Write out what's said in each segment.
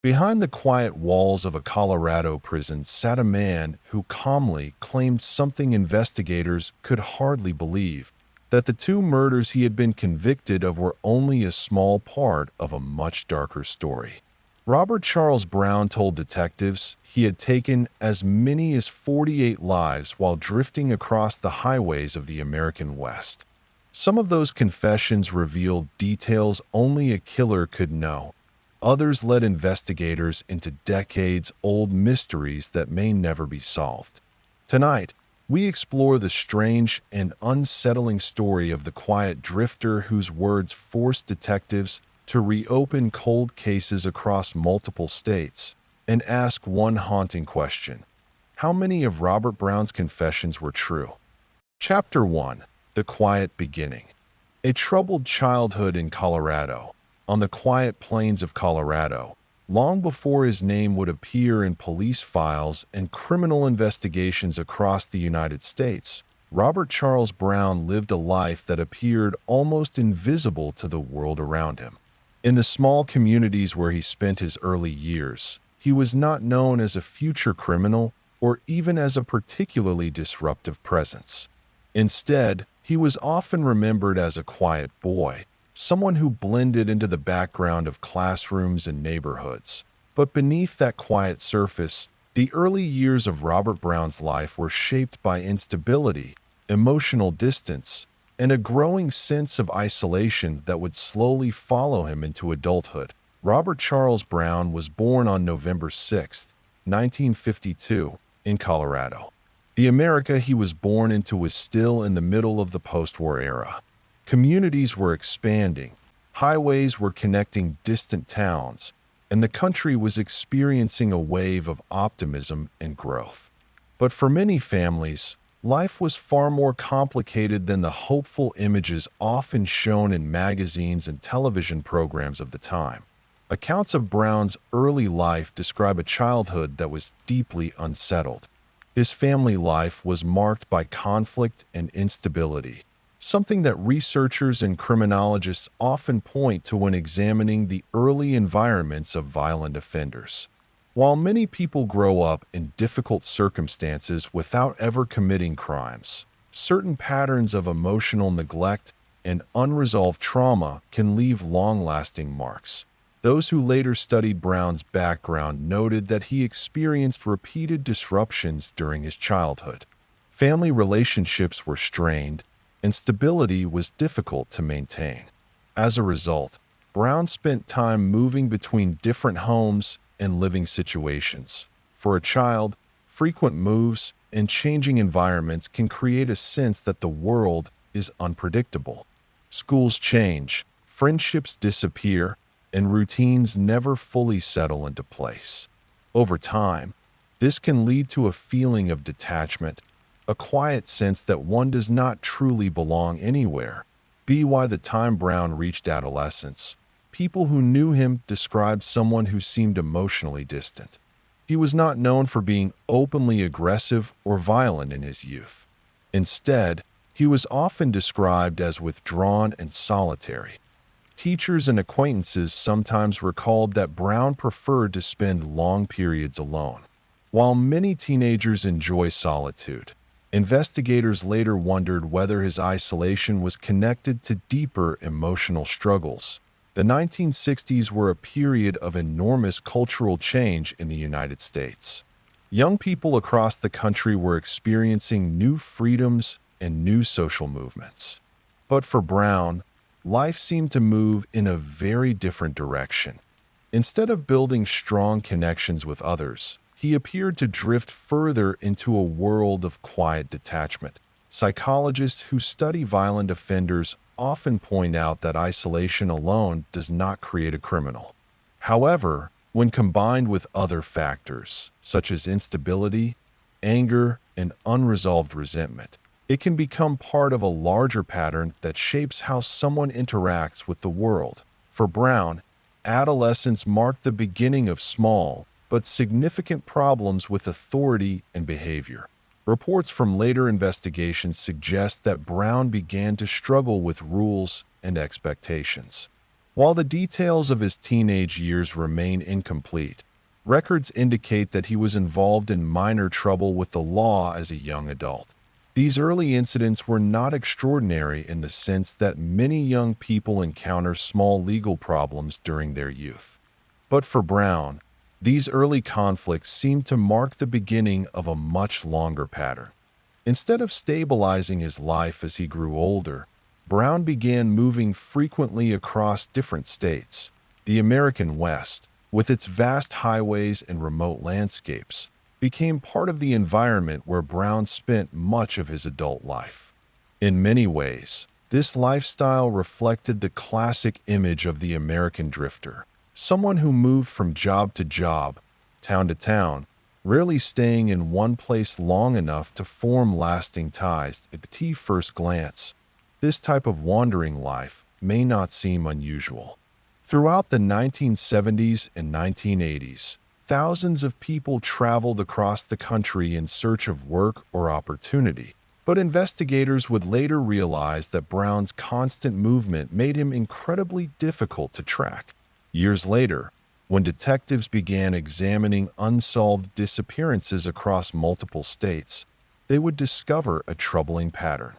Behind the quiet walls of a Colorado prison sat a man who calmly claimed something investigators could hardly believe, that the two murders he had been convicted of were only a small part of a much darker story. Robert Charles Browne told detectives he had taken as many as 48 lives while drifting across the highways of the American West. Some of those confessions revealed details only a killer could know. Others led investigators into decades-old mysteries that may never be solved. Tonight, we explore the strange and unsettling story of the quiet drifter whose words forced detectives to reopen cold cases across multiple states and ask one haunting question: how many of Robert Browne's confessions were true? Chapter 1: The Quiet Beginning. A troubled childhood in Colorado. On the quiet plains of Colorado, long before his name would appear in police files and criminal investigations across the United States, Robert Charles Browne lived a life that appeared almost invisible to the world around him. In the small communities where he spent his early years, he was not known as a future criminal or even as a particularly disruptive presence. Instead, he was often remembered as a quiet boy, someone who blended into the background of classrooms and neighborhoods. But beneath that quiet surface, the early years of Robert Browne's life were shaped by instability, emotional distance, and a growing sense of isolation that would slowly follow him into adulthood. Robert Charles Browne was born on November 6, 1952, in Colorado. The America he was born into was still in the middle of the post-war era. Communities were expanding, highways were connecting distant towns, and the country was experiencing a wave of optimism and growth. But for many families, life was far more complicated than the hopeful images often shown in magazines and television programs of the time. Accounts of Browne's early life describe a childhood that was deeply unsettled. His family life was marked by conflict and instability, something that researchers and criminologists often point to when examining the early environments of violent offenders. While many people grow up in difficult circumstances without ever committing crimes, certain patterns of emotional neglect and unresolved trauma can leave long-lasting marks. Those who later studied Browne's background noted that he experienced repeated disruptions during his childhood. Family relationships were strained, and stability was difficult to maintain. As a result, Browne spent time moving between different homes and living situations. For a child, frequent moves and changing environments can create a sense that the world is unpredictable. Schools change, friendships disappear, and routines never fully settle into place. Over time, this can lead to a feeling of detachment, a quiet sense that one does not truly belong anywhere. By the time Browne reached adolescence, people who knew him described someone who seemed emotionally distant. He was not known for being openly aggressive or violent in his youth. Instead, he was often described as withdrawn and solitary. Teachers and acquaintances sometimes recalled that Browne preferred to spend long periods alone. While many teenagers enjoy solitude, investigators later wondered whether his isolation was connected to deeper emotional struggles. The 1960s were a period of enormous cultural change in the United States. Young people across the country were experiencing new freedoms and new social movements. But for Browne, life seemed to move in a very different direction. Instead of building strong connections with others, he appeared to drift further into a world of quiet detachment. Psychologists who study violent offenders often point out that isolation alone does not create a criminal. However, when combined with other factors, such as instability, anger, and unresolved resentment, it can become part of a larger pattern that shapes how someone interacts with the world. For Browne, adolescence marked the beginning of small but significant problems with authority and behavior. Reports from later investigations suggest that Browne began to struggle with rules and expectations. While the details of his teenage years remain incomplete, records indicate that he was involved in minor trouble with the law as a young adult. These early incidents were not extraordinary in the sense that many young people encounter small legal problems during their youth. But for Brown, these early conflicts seemed to mark the beginning of a much longer pattern. Instead of stabilizing his life as he grew older, Brown began moving frequently across different states. The American West, with its vast highways and remote landscapes, became part of the environment where Brown spent much of his adult life. In many ways, this lifestyle reflected the classic image of the American drifter, someone who moved from job to job, town to town, rarely staying in one place long enough to form lasting ties. At the first glance, this type of wandering life may not seem unusual. Throughout the 1970s and 1980s, thousands of people traveled across the country in search of work or opportunity. But investigators would later realize that Brown's constant movement made him incredibly difficult to track. Years later, when detectives began examining unsolved disappearances across multiple states, they would discover a troubling pattern.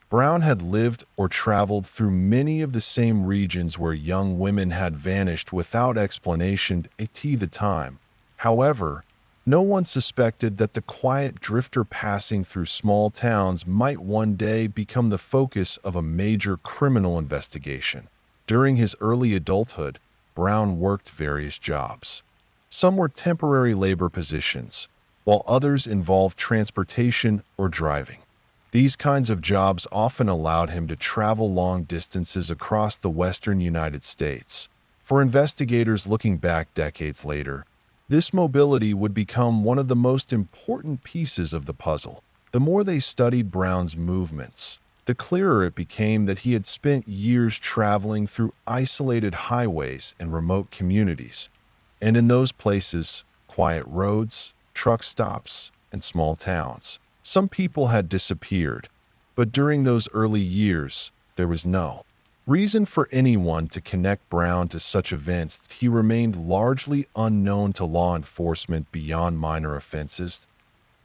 Brown had lived or traveled through many of the same regions where young women had vanished without explanation at the time. However, no one suspected that the quiet drifter passing through small towns might one day become the focus of a major criminal investigation. During his early adulthood, Brown worked various jobs. Some were temporary labor positions, while others involved transportation or driving. These kinds of jobs often allowed him to travel long distances across the western United States. For investigators looking back decades later, this mobility would become one of the most important pieces of the puzzle. The more they studied Brown's movements, the clearer it became that he had spent years traveling through isolated highways and remote communities. And in those places, quiet roads, truck stops, and small towns, some people had disappeared. But during those early years, there was no reason for anyone to connect Brown to such events. He remained largely unknown to law enforcement beyond minor offenses.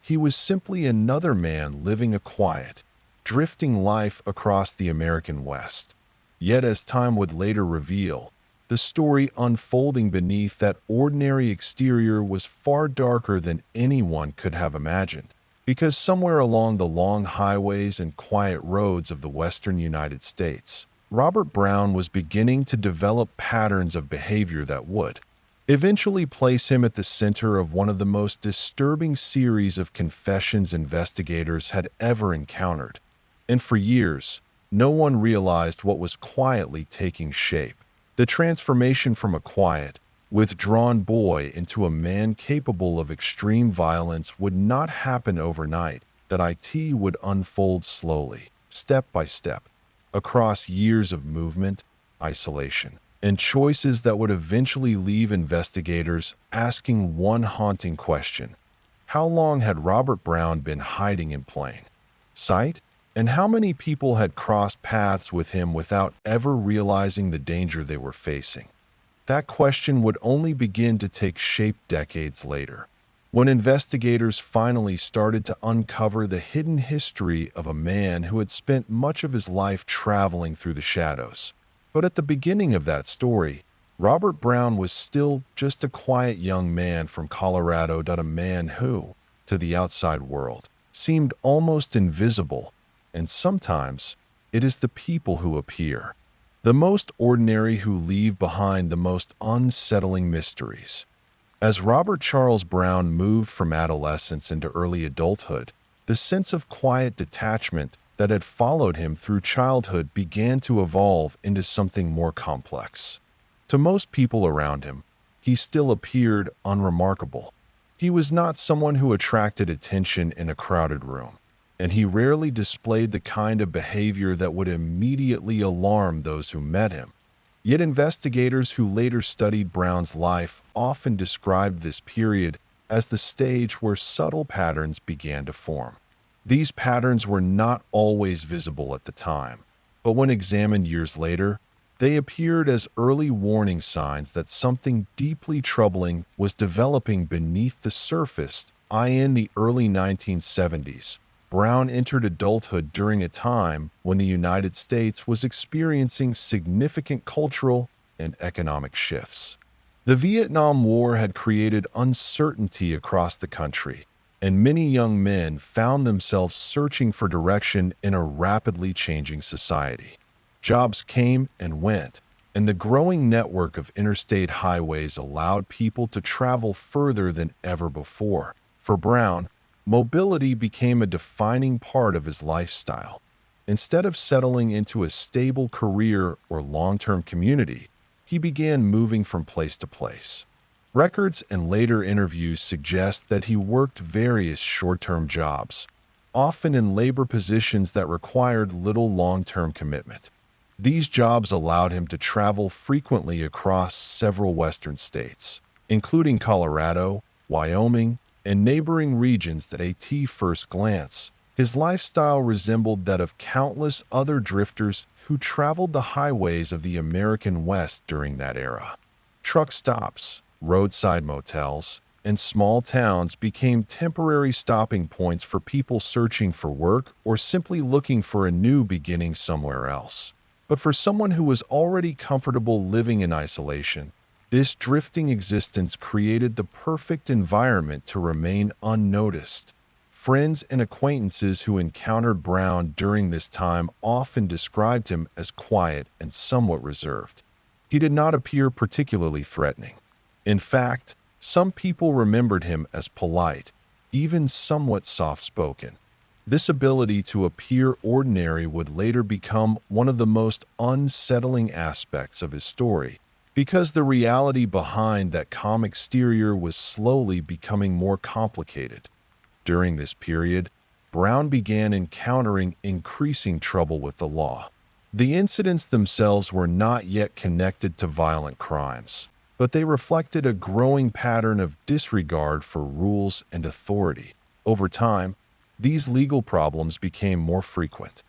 He was simply another man living a quiet, drifting life across the American West. Yet as time would later reveal, the story unfolding beneath that ordinary exterior was far darker than anyone could have imagined. Because somewhere along the long highways and quiet roads of the western United States, Robert Browne was beginning to develop patterns of behavior that would eventually place him at the center of one of the most disturbing series of confessions investigators had ever encountered. And for years, no one realized what was quietly taking shape. The transformation from a quiet, withdrawn boy into a man capable of extreme violence would not happen overnight. That it would unfold slowly, step by step, across years of movement, isolation, and choices that would eventually leave investigators asking one haunting question: how long had Robert Browne been hiding in plain sight? And how many people had crossed paths with him without ever realizing the danger they were facing? That question would only begin to take shape decades later, when investigators finally started to uncover the hidden history of a man who had spent much of his life traveling through the shadows. But at the beginning of that story, Robert Browne was still just a quiet young man from Colorado, a man who, to the outside world, seemed almost invisible. And sometimes, it is the people who appear, the most ordinary, who leave behind the most unsettling mysteries. As Robert Charles Browne moved from adolescence into early adulthood, the sense of quiet detachment that had followed him through childhood began to evolve into something more complex. To most people around him, he still appeared unremarkable. He was not someone who attracted attention in a crowded room, and he rarely displayed the kind of behavior that would immediately alarm those who met him. Yet investigators who later studied Browne's life often described this period as the stage where subtle patterns began to form. These patterns were not always visible at the time, but when examined years later, They appeared as early warning signs that something deeply troubling was developing beneath the surface. In the early 1970s, Brown entered adulthood during a time when the United States was experiencing significant cultural and economic shifts. The Vietnam War had created uncertainty across the country, and many young men found themselves searching for direction in a rapidly changing society. Jobs came and went, and the growing network of interstate highways allowed people to travel further than ever before. For Brown, mobility became a defining part of his lifestyle. Instead of settling into a stable career or long-term community, he began moving from place to place. Records and later interviews suggest that he worked various short-term jobs, often in labor positions that required little long-term commitment. These jobs allowed him to travel frequently across several western states, including Colorado, Wyoming, and neighboring regions that at first glance, his lifestyle resembled that of countless other drifters who traveled the highways of the American West during that era. Truck stops, roadside motels, and small towns became temporary stopping points for people searching for work or simply looking for a new beginning somewhere else. But for someone who was already comfortable living in isolation, this drifting existence created the perfect environment to remain unnoticed. Friends and acquaintances who encountered Brown during this time often described him as quiet and somewhat reserved. He did not appear particularly threatening. In fact, some people remembered him as polite, even somewhat soft-spoken. This ability to appear ordinary would later become one of the most unsettling aspects of his story, because the reality behind that calm exterior was slowly becoming more complicated. During this period, Brown began encountering increasing trouble with the law. The incidents themselves were not yet connected to violent crimes, but they reflected a growing pattern of disregard for rules and authority. Over time, these legal problems became more frequent.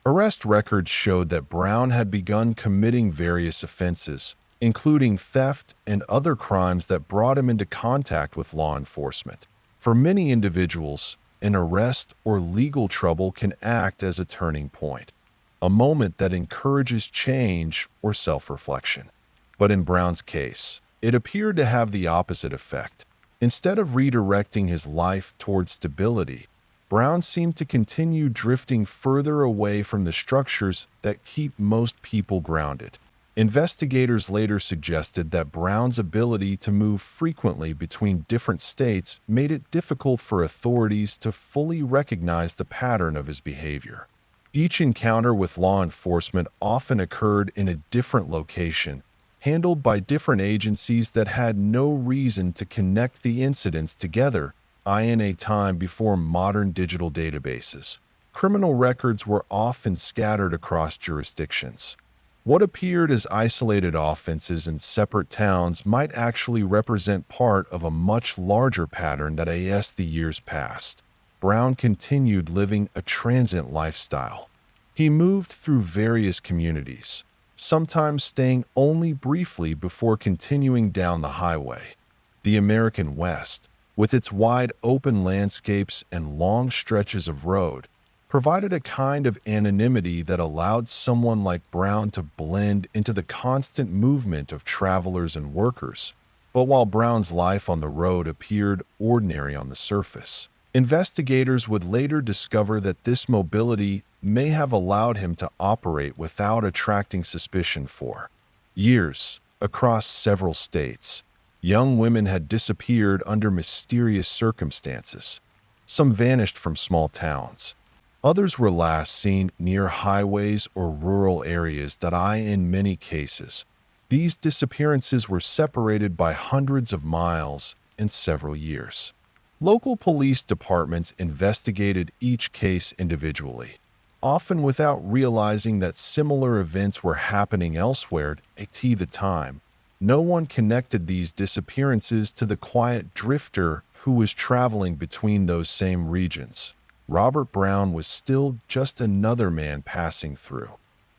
Arrest records showed that Brown had begun committing various offenses, including theft and other crimes that brought him into contact with law enforcement. For many individuals, an arrest or legal trouble can act as a turning point, a moment that encourages change or self-reflection. But in Brown's case, it appeared to have the opposite effect. Instead of redirecting his life towards stability, Brown seemed to continue drifting further away from the structures that keep most people grounded. Investigators later suggested that Brown's ability to move frequently between different states made it difficult for authorities to fully recognize the pattern of his behavior. Each encounter with law enforcement often occurred in a different location, handled by different agencies that had no reason to connect the incidents together. In a time before modern digital databases, criminal records were often scattered across jurisdictions. What appeared as isolated offenses in separate towns might actually represent part of a much larger pattern that as the years passed, Brown continued living a transient lifestyle. He moved through various communities, sometimes staying only briefly before continuing down the highway. The American West, with its wide open landscapes and long stretches of road, provided a kind of anonymity that allowed someone like Brown to blend into the constant movement of travelers and workers. But while Brown's life on the road appeared ordinary on the surface, investigators would later discover that this mobility may have allowed him to operate without attracting suspicion for years across several states. Young women had disappeared under mysterious circumstances. Some vanished from small towns. Others were last seen near highways or rural areas that in many cases, these disappearances were separated by hundreds of miles and several years. Local police departments investigated each case individually, often without realizing that similar events were happening elsewhere at the time. No one connected these disappearances to the quiet drifter who was traveling between those same regions. Robert Browne was still just another man passing through.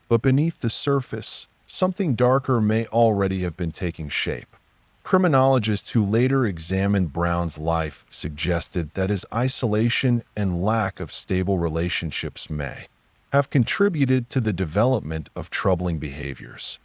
But beneath the surface, something darker may already have been taking shape. Criminologists who later examined Browne's life suggested that his isolation and lack of stable relationships may have contributed to the development of troubling behaviors.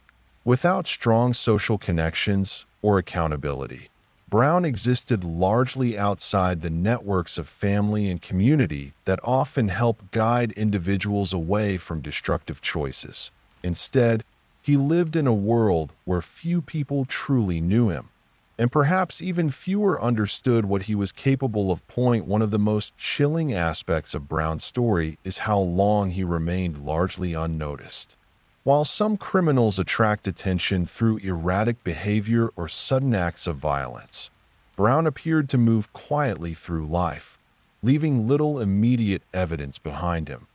Without strong social connections or accountability, Browne existed largely outside the networks of family and community that often help guide individuals away from destructive choices. Instead, he lived in a world where few people truly knew him, and perhaps even fewer understood what he was capable of. One of the most chilling aspects of Browne's story is how long he remained largely unnoticed. While some criminals attract attention through erratic behavior or sudden acts of violence, Browne appeared to move quietly through life, leaving little immediate evidence behind him.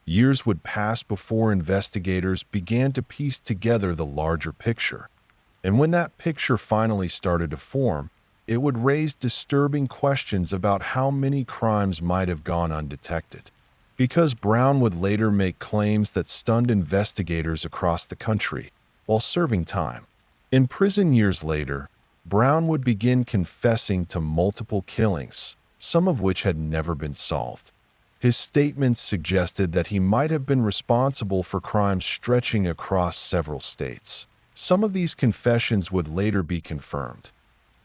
Years would pass before investigators began to piece together the larger picture, and when that picture finally started to form, it would raise disturbing questions about how many crimes might have gone undetected. Because Browne would later make claims that stunned investigators across the country while serving time. In prison years later, Browne would begin confessing to multiple killings, some of which had never been solved. His statements suggested that he might have been responsible for crimes stretching across several states. Some of these confessions would later be confirmed.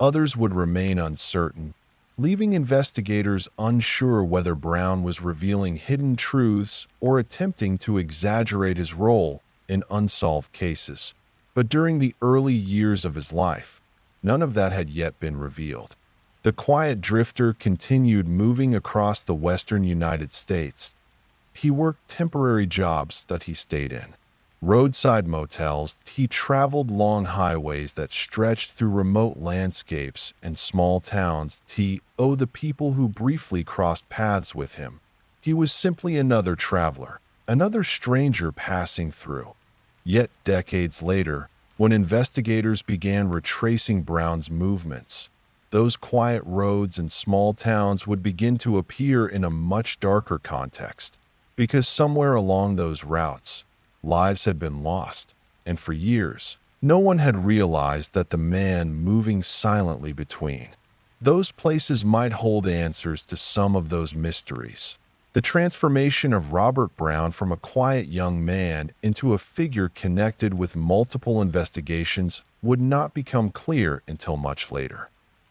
Others would remain uncertain, leaving investigators unsure whether Browne was revealing hidden truths or attempting to exaggerate his role in unsolved cases. But during the early years of his life, none of that had yet been revealed. The quiet drifter continued moving across the western United States. He worked temporary jobs that he stayed in, roadside motels. He traveled long highways that stretched through remote landscapes and small towns. The people who briefly crossed paths with him. He was simply another traveler, another stranger passing through. Yet decades later, when investigators began retracing Browne's movements, those quiet roads and small towns would begin to appear in a much darker context, because somewhere along those routes, lives had been lost, and for years, no one had realized that the man moving silently between those places might hold answers to some of those mysteries. The transformation of Robert Browne from a quiet young man into a figure connected with multiple investigations would not become clear until much later.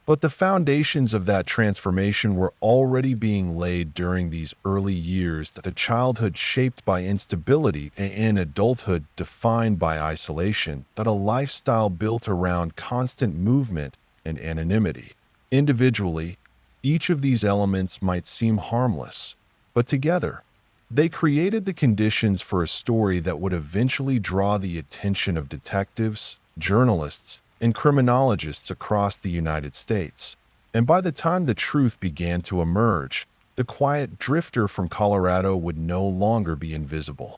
But the foundations of that transformation were already being laid during these early years, that a childhood shaped by instability and an adulthood defined by isolation, that a lifestyle built around constant movement and anonymity. Individually, each of these elements might seem harmless, but together, they created the conditions for a story that would eventually draw the attention of detectives, journalists, and criminologists across the United States. And by the time the truth began to emerge, the quiet drifter from Colorado would no longer be invisible.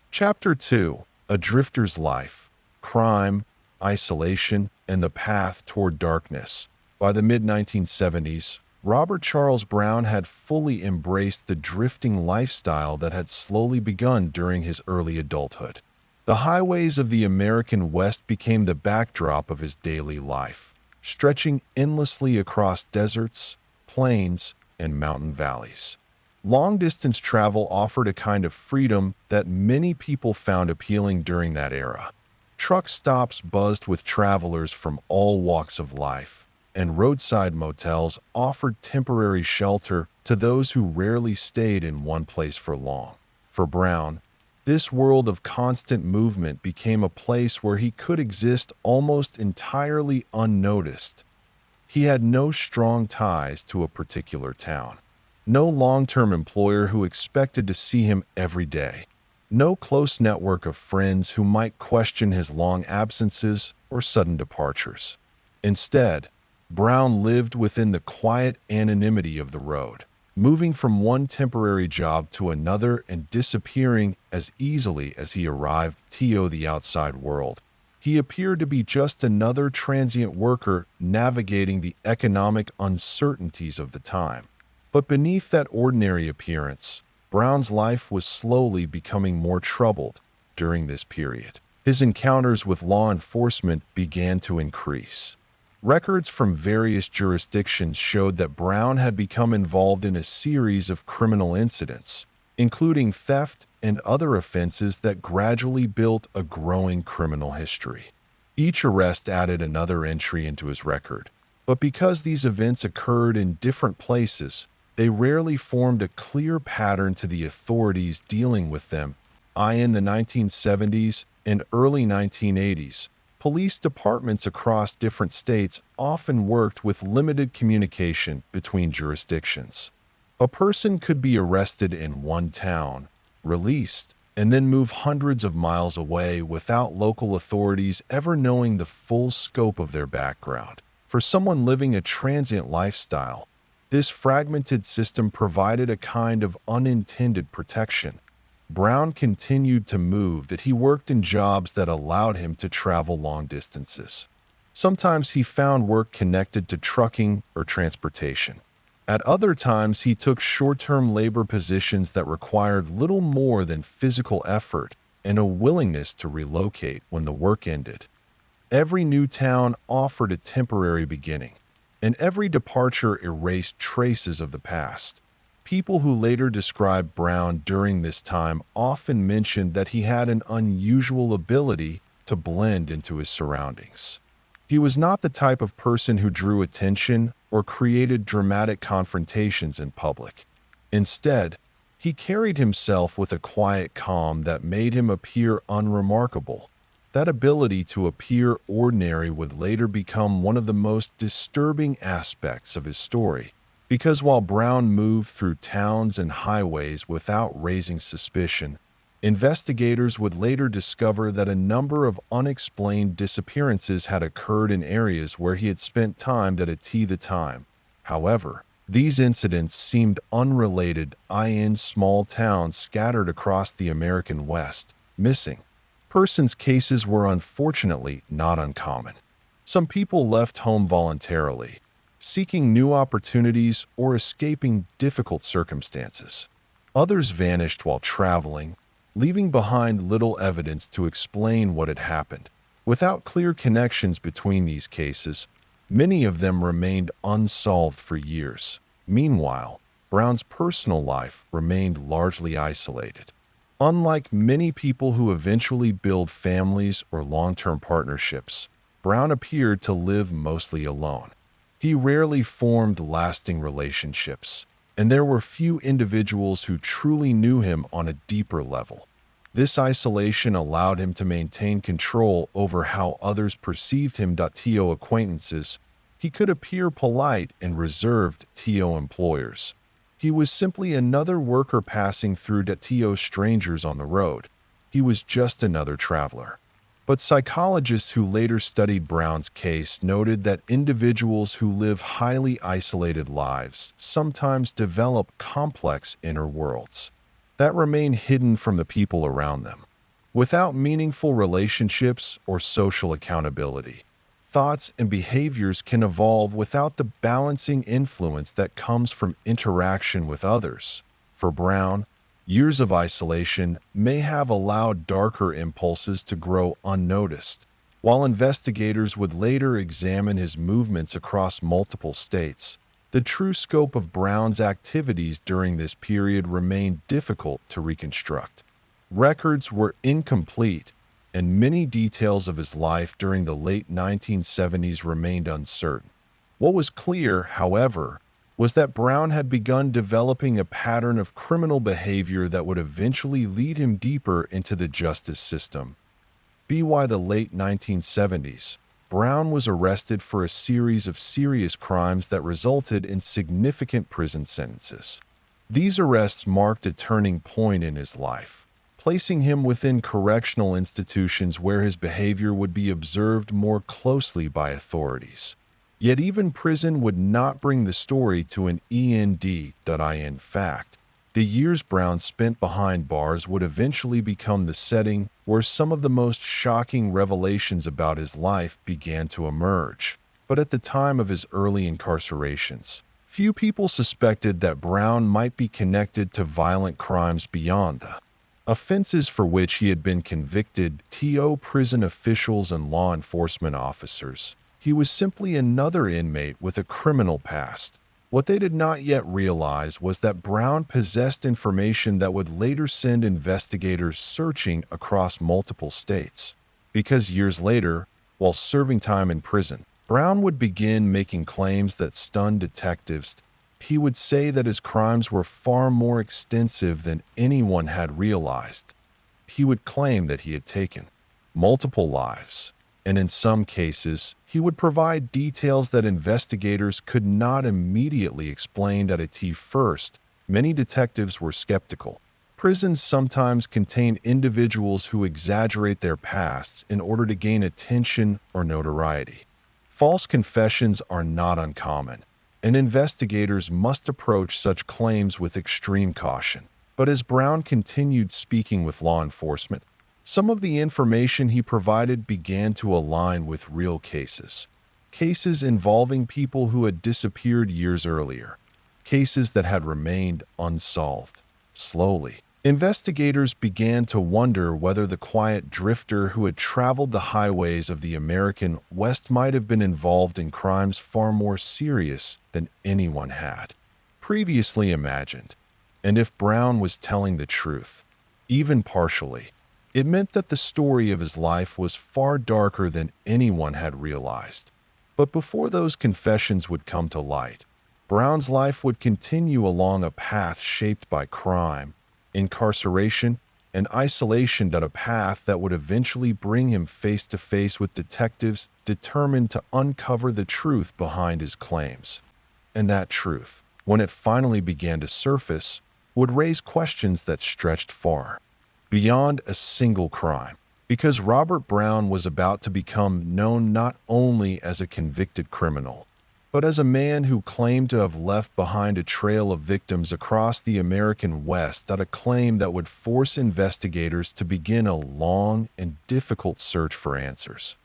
Chapter 2: A Drifter's Life, Crime, Isolation, and the Path Toward Darkness. By the mid-1970s, Robert Charles Browne had fully embraced the drifting lifestyle that had slowly begun during his early adulthood. The highways of the American West became the backdrop of his daily life, stretching endlessly across deserts, plains, and mountain valleys. Long-distance travel offered a kind of freedom that many people found appealing during that era. Truck stops buzzed with travelers from all walks of life, and roadside motels offered temporary shelter to those who rarely stayed in one place for long. For Browne, this world of constant movement became a place where he could exist almost entirely unnoticed. He had no strong ties to a particular town, no long-term employer who expected to see him every day, no close network of friends who might question his long absences or sudden departures. Instead, Browne lived within the quiet anonymity of the road, moving from one temporary job to another and disappearing as easily as he arrived. The outside world. He appeared to be just another transient worker navigating the economic uncertainties of the time. But beneath that ordinary appearance, Browne's life was slowly becoming more troubled during this period. His encounters with law enforcement began to increase. Records from various jurisdictions showed that Browne had become involved in a series of criminal incidents, including theft and other offenses that gradually built a growing criminal history. Each arrest added another entry into his record, but because these events occurred in different places, they rarely formed a clear pattern to the authorities dealing with them. In the 1970s and early 1980s, police departments across different states often worked with limited communication between jurisdictions. A person could be arrested in one town, released, and then move hundreds of miles away without local authorities ever knowing the full scope of their background. For someone living a transient lifestyle, this fragmented system provided a kind of unintended protection. Browne continued to move that he worked in jobs that allowed him to travel long distances. Sometimes he found work connected to trucking or transportation. At other times, he took short-term labor positions that required little more than physical effort and a willingness to relocate when the work ended. Every new town offered a temporary beginning, and every departure erased traces of the past. People who later described Browne during this time often mentioned that he had an unusual ability to blend into his surroundings. He was not the type of person who drew attention or created dramatic confrontations in public. Instead, he carried himself with a quiet calm that made him appear unremarkable. That ability to appear ordinary would later become one of the most disturbing aspects of his story, because while Browne moved through towns and highways without raising suspicion, investigators would later discover that a number of unexplained disappearances had occurred in areas where he had spent time at the time. However, these incidents seemed unrelated in small towns scattered across the American West. Missing persons cases were unfortunately not uncommon. Some people left home voluntarily, seeking new opportunities or escaping difficult circumstances. Others vanished while traveling, leaving behind little evidence to explain what had happened. Without clear connections between these cases, many of them remained unsolved for years. Meanwhile, Browne's personal life remained largely isolated. Unlike many people who eventually build families or long-term partnerships, Browne appeared to live mostly alone. He rarely formed lasting relationships, and there were few individuals who truly knew him on a deeper level. This isolation allowed him to maintain control over how others perceived him. To acquaintances, he could appear polite and reserved to employers. He was simply another worker passing through. To strangers on the road, he was just another traveler. But psychologists who later studied Browne's case noted that individuals who live highly isolated lives sometimes develop complex inner worlds that remain hidden from the people around them. Without meaningful relationships or social accountability, thoughts and behaviors can evolve without the balancing influence that comes from interaction with others. For Browne, years of isolation may have allowed darker impulses to grow unnoticed. While investigators would later examine his movements across multiple states, the true scope of Browne's activities during this period remained difficult to reconstruct. Records were incomplete, and many details of his life during the late 1970s remained uncertain. What was clear, however, was that Browne had begun developing a pattern of criminal behavior that would eventually lead him deeper into the justice system. By the late 1970s, Browne was arrested for a series of serious crimes that resulted in significant prison sentences. These arrests marked a turning point in his life, placing him within correctional institutions where his behavior would be observed more closely by authorities. Yet even prison would not bring the story to an end. In fact, the years Browne spent behind bars would eventually become the setting where some of the most shocking revelations about his life began to emerge. But at the time of his early incarcerations, few people suspected that Browne might be connected to violent crimes beyond the offenses for which he had been convicted to prison officials and law enforcement officers. He was simply another inmate with a criminal past. What they did not yet realize was that Browne possessed information that would later send investigators searching across multiple states. Because years later, while serving time in prison, Browne would begin making claims that stunned detectives. He would say that his crimes were far more extensive than anyone had realized. He would claim that he had taken multiple lives, and in some cases, he would provide details that investigators could not immediately explain at first. Many detectives were skeptical. Prisons sometimes contain individuals who exaggerate their pasts in order to gain attention or notoriety. False confessions are not uncommon, and investigators must approach such claims with extreme caution. But as Browne continued speaking with law enforcement, some of the information he provided began to align with real cases. Cases involving people who had disappeared years earlier. Cases that had remained unsolved. Slowly, investigators began to wonder whether the quiet drifter who had traveled the highways of the American West might have been involved in crimes far more serious than anyone had previously imagined. And if Browne was telling the truth, even partially, it meant that the story of his life was far darker than anyone had realized. But before those confessions would come to light, Browne's life would continue along a path shaped by crime, incarceration, and isolation, a path that would eventually bring him face to face with detectives determined to uncover the truth behind his claims. And that truth, when it finally began to surface, would raise questions that stretched far beyond a single crime, because Robert Browne was about to become known not only as a convicted criminal, but as a man who claimed to have left behind a trail of victims across the American West, a claim that would force investigators to begin a long and difficult search for answers.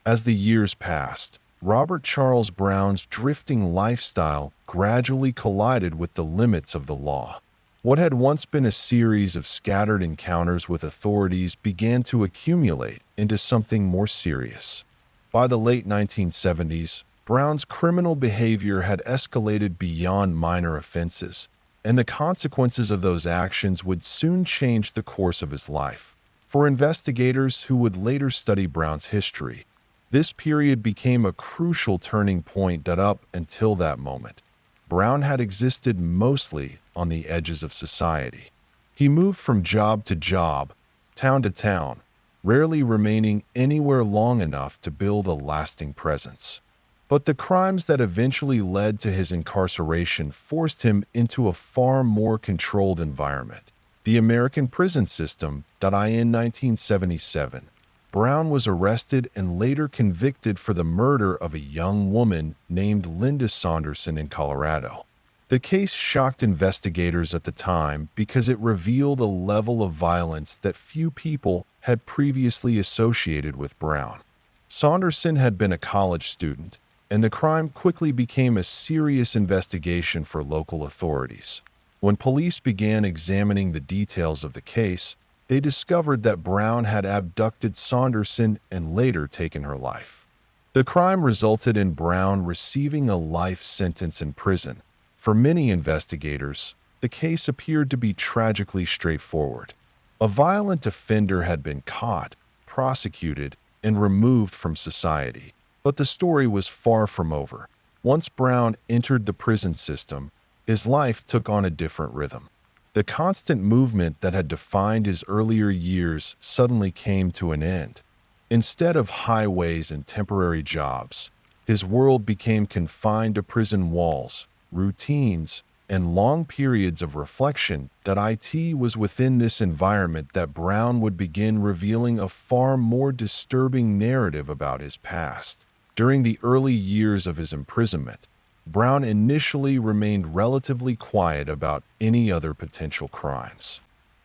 As the years passed, Robert Charles Browne's drifting lifestyle gradually collided with the limits of the law. What had once been a series of scattered encounters with authorities began to accumulate into something more serious. By the late 1970s, Browne's criminal behavior had escalated beyond minor offenses, and the consequences of those actions would soon change the course of his life. For investigators who would later study Browne's history, this period became a crucial turning point. Up until that moment, Browne had existed mostly on the edges of society. He moved from job to job, town to town, rarely remaining anywhere long enough to build a lasting presence. But the crimes that eventually led to his incarceration forced him into a far more controlled environment. The American prison system. In 1977, Browne was arrested and later convicted for the murder of a young woman named Linda Saunderson in Colorado. The case shocked investigators at the time because it revealed a level of violence that few people had previously associated with Browne. Saunderson had been a college student, and the crime quickly became a serious investigation for local authorities. When police began examining the details of the case, they discovered that Browne had abducted Saunderson and later taken her life. The crime resulted in Browne receiving a life sentence in prison. For many investigators, the case appeared to be tragically straightforward. A violent offender had been caught, prosecuted, and removed from society. But the story was far from over. Once Browne entered the prison system, his life took on a different rhythm. The constant movement that had defined his earlier years suddenly came to an end. Instead of highways and temporary jobs, his world became confined to prison walls, routines, and long periods of reflection. It was within this environment that Browne would begin revealing a far more disturbing narrative about his past. During the early years of his imprisonment, Browne initially remained relatively quiet about any other potential crimes.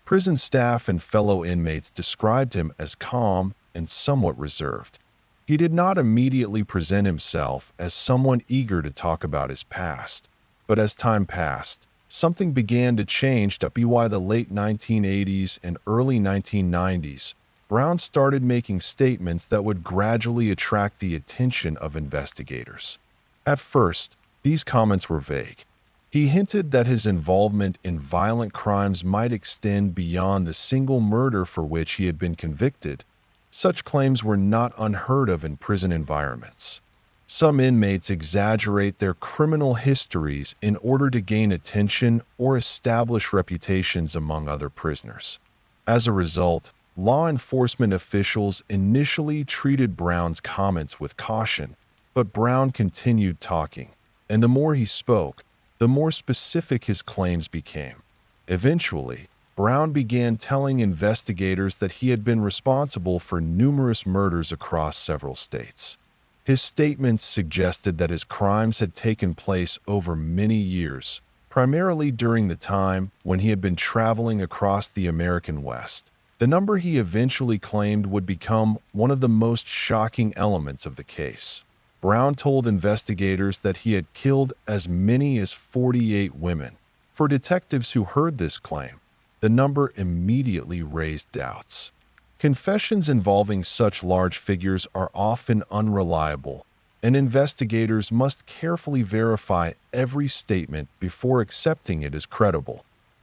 Prison staff and fellow inmates described him as calm and somewhat reserved. He did not immediately present himself as someone eager to talk about his past. But as time passed, something began to change. By the late 1980s and early 1990s, Browne started making statements that would gradually attract the attention of investigators. At first, these comments were vague. He hinted that his involvement in violent crimes might extend beyond the single murder for which he had been convicted. Such claims were not unheard of in prison environments. Some inmates exaggerate their criminal histories in order to gain attention or establish reputations among other prisoners. As a result, law enforcement officials initially treated Browne's comments with caution, but Browne continued talking, and the more he spoke, the more specific his claims became. Eventually, Browne began telling investigators that he had been responsible for numerous murders across several states. His statements suggested that his crimes had taken place over many years, primarily during the time when he had been traveling across the American West. The number he eventually claimed would become one of the most shocking elements of the case. Browne told investigators that he had killed as many as 48 women. For detectives who heard this claim, the number immediately raised doubts. Confessions involving such large figures are often unreliable, and investigators must carefully verify every statement before accepting it as credible.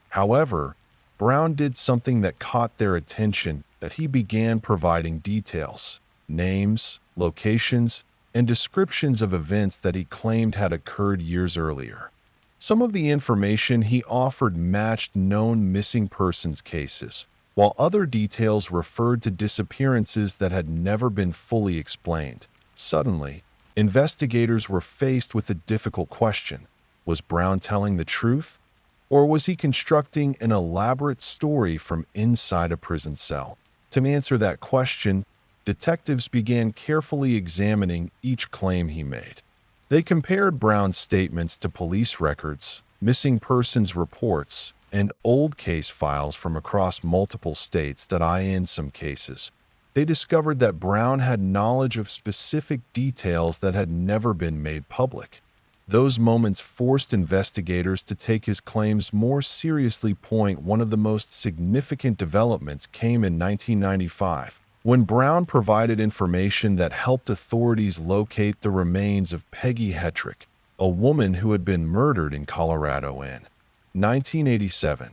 However, Browne did something that caught their attention, that he began providing details, names, locations, and descriptions of events that he claimed had occurred years earlier. Some of the information he offered matched known missing persons cases, while other details referred to disappearances that had never been fully explained. Suddenly, investigators were faced with a difficult question. Was Browne telling the truth? Or was he constructing an elaborate story from inside a prison cell? To answer that question, detectives began carefully examining each claim he made. They compared Browne's statements to police records, missing persons reports, and old case files from across multiple states. In some cases, they discovered that Browne had knowledge of specific details that had never been made public. Those moments forced investigators to take his claims more seriously. One of the most significant developments came in 1995, when Browne provided information that helped authorities locate the remains of Peggy Hetrick, a woman who had been murdered in Colorado in 1987.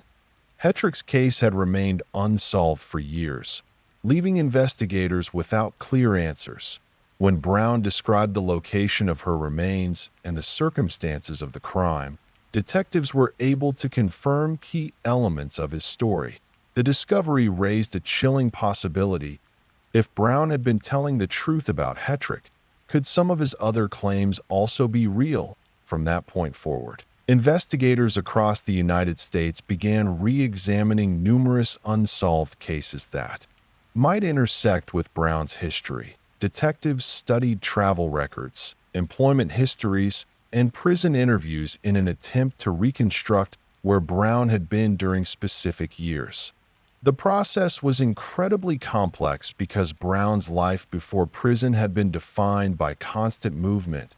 Hetrick's case had remained unsolved for years, leaving investigators without clear answers. When Browne described the location of her remains and the circumstances of the crime, detectives were able to confirm key elements of his story. The discovery raised a chilling possibility. If Browne had been telling the truth about Hetrick, could some of his other claims also be real? From that point forward, investigators across the United States began re-examining numerous unsolved cases that might intersect with Browne's history. Detectives studied travel records, employment histories, and prison interviews in an attempt to reconstruct where Browne had been during specific years. The process was incredibly complex because Browne's life before prison had been defined by constant movement.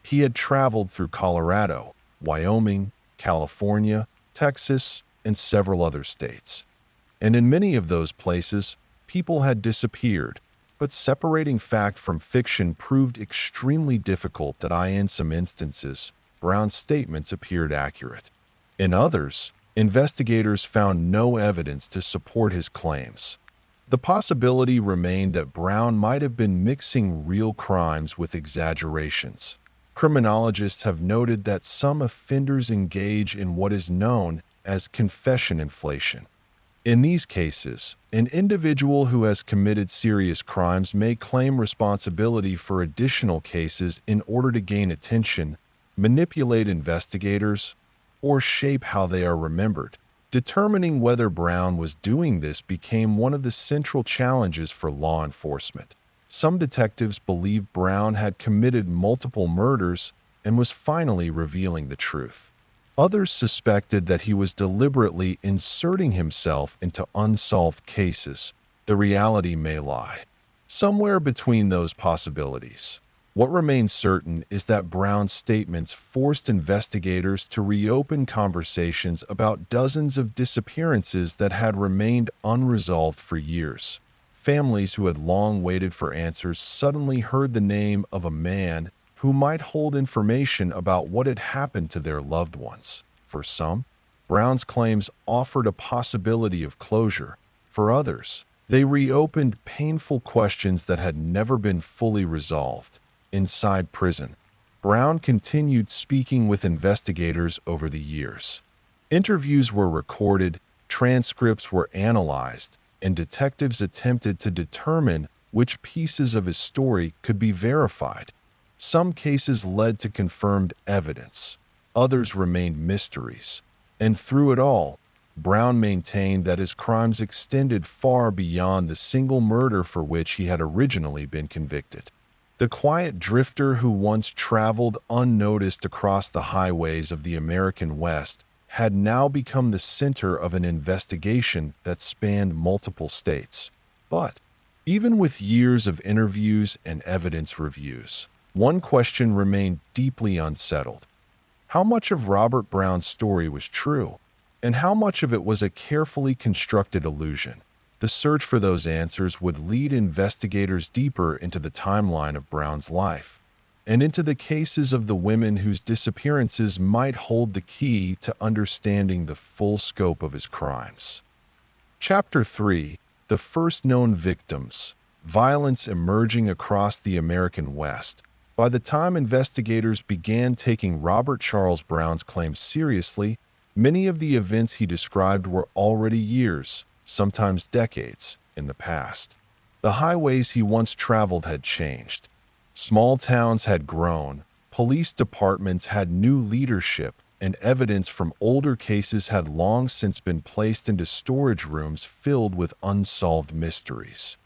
He had traveled through Colorado, Wyoming, California, Texas, and several other states. And in many of those places, people had disappeared, but separating fact from fiction proved extremely difficult. In some instances, Browne's statements appeared accurate. In others, investigators found no evidence to support his claims. The possibility remained that Browne might have been mixing real crimes with exaggerations. Criminologists have noted that some offenders engage in what is known as confession inflation. In these cases, an individual who has committed serious crimes may claim responsibility for additional cases in order to gain attention, manipulate investigators, or shape how they are remembered. Determining whether Browne was doing this became one of the central challenges for law enforcement. Some detectives believed Browne had committed multiple murders and was finally revealing the truth. Others suspected that he was deliberately inserting himself into unsolved cases. The reality may lie somewhere between those possibilities. What remains certain is that Browne's statements forced investigators to reopen conversations about dozens of disappearances that had remained unresolved for years. Families who had long waited for answers suddenly heard the name of a man who might hold information about what had happened to their loved ones. For some, Browne's claims offered a possibility of closure. For others, they reopened painful questions that had never been fully resolved. Inside prison, Browne continued speaking with investigators over the years. Interviews were recorded, transcripts were analyzed, and detectives attempted to determine which pieces of his story could be verified. Some cases led to confirmed evidence, others remained mysteries. And through it all, Browne maintained that his crimes extended far beyond the single murder for which he had originally been convicted. The quiet drifter who once traveled unnoticed across the highways of the American West had now become the center of an investigation that spanned multiple states. But, even with years of interviews and evidence reviews, one question remained deeply unsettled. How much of Robert Browne's story was true, and how much of it was a carefully constructed illusion? The search for those answers would lead investigators deeper into the timeline of Browne's life, and into the cases of the women whose disappearances might hold the key to understanding the full scope of his crimes. Chapter 3: The First Known Victims. Violence emerging across the American West. By the time investigators began taking Robert Charles Browne's claims seriously, many of the events he described were already years, sometimes decades, in the past. The highways he once traveled had changed. Small towns had grown, police departments had new leadership, and evidence from older cases had long since been placed into storage rooms filled with unsolved mysteries.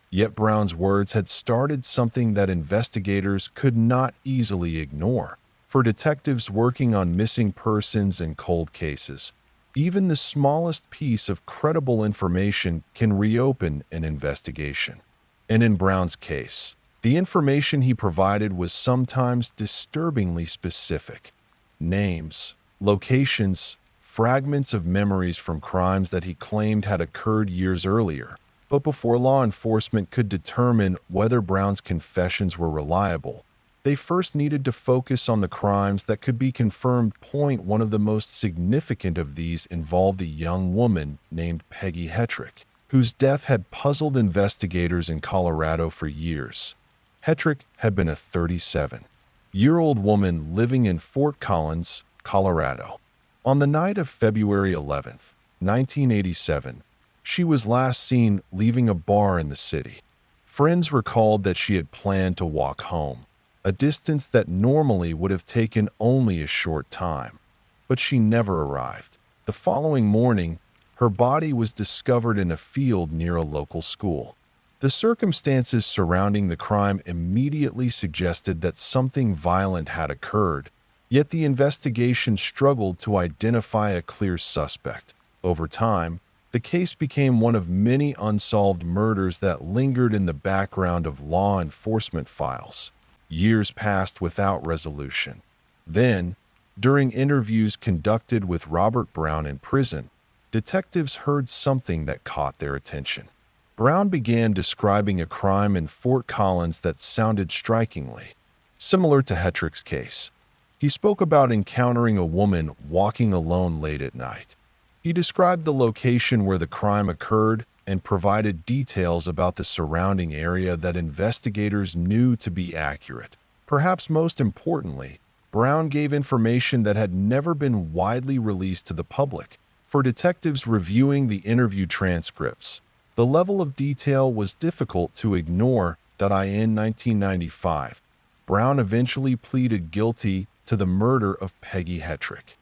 Yet Browne's words had started something that investigators could not easily ignore. For detectives working on missing persons and cold cases, even the smallest piece of credible information can reopen an investigation. And in Browne's case, the information he provided was sometimes disturbingly specific. Names, locations, fragments of memories from crimes that he claimed had occurred years earlier. But before law enforcement could determine whether Browne's confessions were reliable, they first needed to focus on the crimes that could be confirmed. One of the most significant of these involved a young woman named Peggy Hetrick, whose death had puzzled investigators in Colorado for years. Hetrick had been a 37-year-old woman living in Fort Collins, Colorado. On the night of February 11th, 1987, she was last seen leaving a bar in the city. Friends recalled that she had planned to walk home, a distance that normally would have taken only a short time. But she never arrived. The following morning, her body was discovered in a field near a local school. The circumstances surrounding the crime immediately suggested that something violent had occurred, yet the investigation struggled to identify a clear suspect. Over time, the case became one of many unsolved murders that lingered in the background of law enforcement files. Years passed without resolution. Then, during interviews conducted with Robert Browne in prison, detectives heard something that caught their attention. Browne began describing a crime in Fort Collins that sounded strikingly similar to Hetrick's case. He spoke about encountering a woman walking alone late at night. He described the location where the crime occurred and provided details about the surrounding area that investigators knew to be accurate. Perhaps most importantly, Browne gave information that had never been widely released to the public. For detectives reviewing the interview transcripts, the level of detail was difficult to ignore. In 1995, Browne eventually pleaded guilty to the murder of Peggy Hetrick.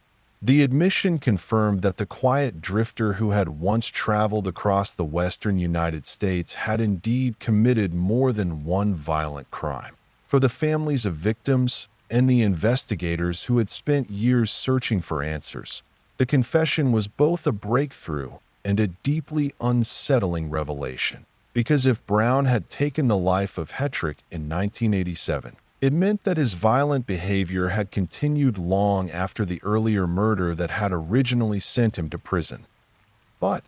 The admission confirmed that the quiet drifter who had once traveled across the western United States had indeed committed more than one violent crime. For the families of victims and the investigators who had spent years searching for answers, the confession was both a breakthrough and a deeply unsettling revelation. Because if Browne had taken the life of Hetrick in 1987, It meant that his violent behavior had continued long after the earlier murder that had originally sent him to prison. But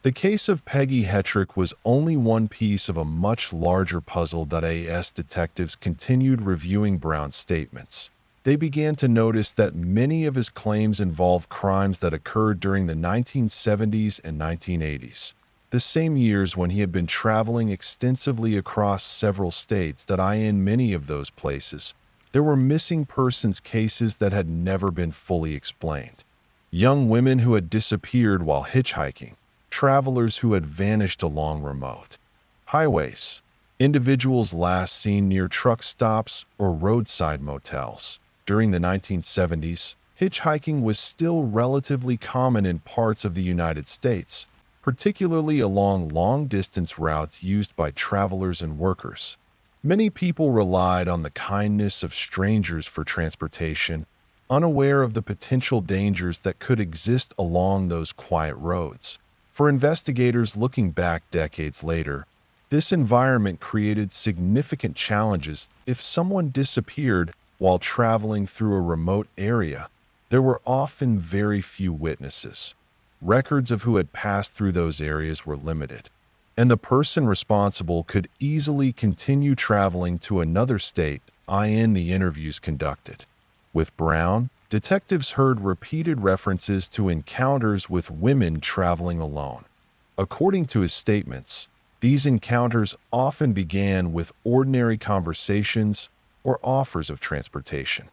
the case of Peggy Hetrick was only one piece of a much larger puzzle. As detectives continued reviewing Brown's statements, they began to notice that many of his claims involved crimes that occurred during the 1970s and 1980s, the same years when he had been traveling extensively across several states. In many of those places, there were missing persons cases that had never been fully explained. Young women who had disappeared while hitchhiking, travelers who had vanished along remote highways, individuals last seen near truck stops or roadside motels. During the 1970s, hitchhiking was still relatively common in parts of the United States, particularly along long-distance routes used by travelers and workers. Many people relied on the kindness of strangers for transportation, unaware of the potential dangers that could exist along those quiet roads. For investigators looking back decades later, this environment created significant challenges. If someone disappeared while traveling through a remote area, there were often very few witnesses. Records of who had passed through those areas were limited, and the person responsible could easily continue traveling to another state. In the interviews conducted with Browne, detectives heard repeated references to encounters with women traveling alone. According to his statements, these encounters often began with ordinary conversations or offers of transportation.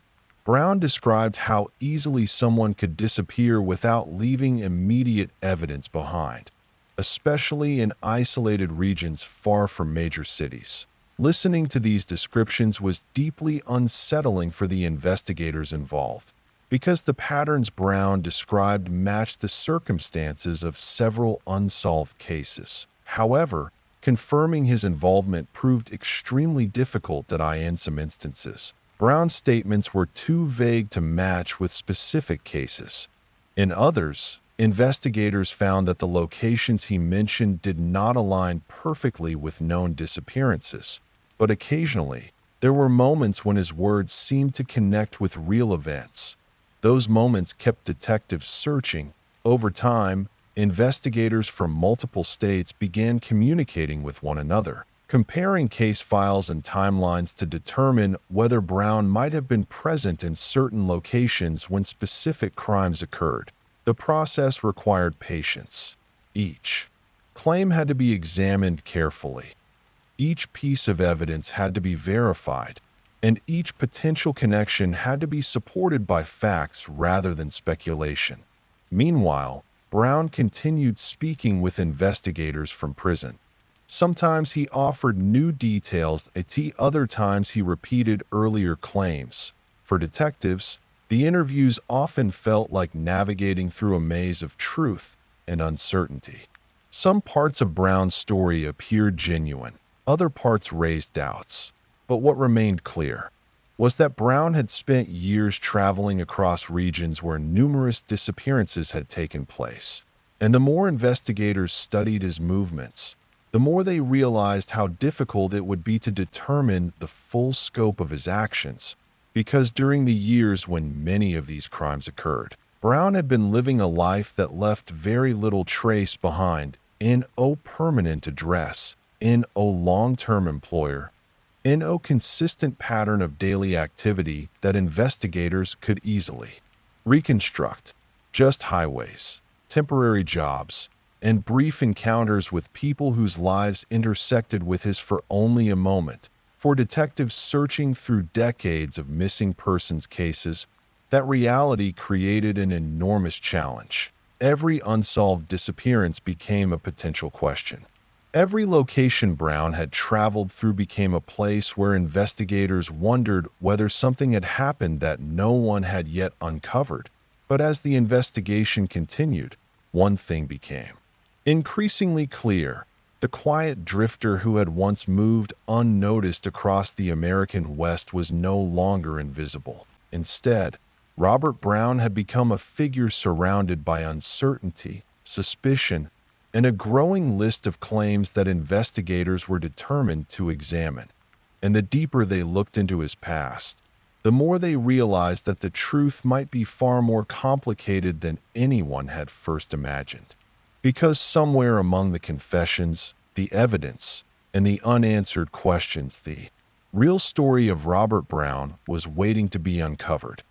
Browne described how easily someone could disappear without leaving immediate evidence behind, especially in isolated regions far from major cities. Listening to these descriptions was deeply unsettling for the investigators involved, because the patterns Browne described matched the circumstances of several unsolved cases. However, confirming his involvement proved extremely difficult. In some instances, Browne's statements were too vague to match with specific cases. In others, investigators found that the locations he mentioned did not align perfectly with known disappearances, but occasionally, there were moments when his words seemed to connect with real events. Those moments kept detectives searching. Over time, investigators from multiple states began communicating with one another, comparing case files and timelines to determine whether Browne might have been present in certain locations when specific crimes occurred. The process required patience. Each claim had to be examined carefully. Each piece of evidence had to be verified, and each potential connection had to be supported by facts rather than speculation. Meanwhile, Browne continued speaking with investigators from prison. Sometimes he offered new details, other times he repeated earlier claims. For detectives, the interviews often felt like navigating through a maze of truth and uncertainty. Some parts of Browne's story appeared genuine, other parts raised doubts. But what remained clear was that Browne had spent years traveling across regions where numerous disappearances had taken place. And the more investigators studied his movements, the more they realized how difficult it would be to determine the full scope of his actions, because during the years when many of these crimes occurred, Browne had been living a life that left very little trace behind. Permanent address, long-term employer, consistent pattern of daily activity that investigators could easily reconstruct. Just highways, temporary jobs, and brief encounters with people whose lives intersected with his for only a moment. For detectives searching through decades of missing persons cases, that reality created an enormous challenge. Every unsolved disappearance became a potential question. Every location Browne had traveled through became a place where investigators wondered whether something had happened that no one had yet uncovered. But as the investigation continued, one thing became increasingly clear. The quiet drifter who had once moved unnoticed across the American West was no longer invisible. Instead, Robert Browne had become a figure surrounded by uncertainty, suspicion, and a growing list of claims that investigators were determined to examine. and the deeper they looked into his past, the more they realized that the truth might be far more complicated than anyone had first imagined. Because somewhere among the confessions, the evidence, and the unanswered questions, the real story of Robert Browne was waiting to be uncovered.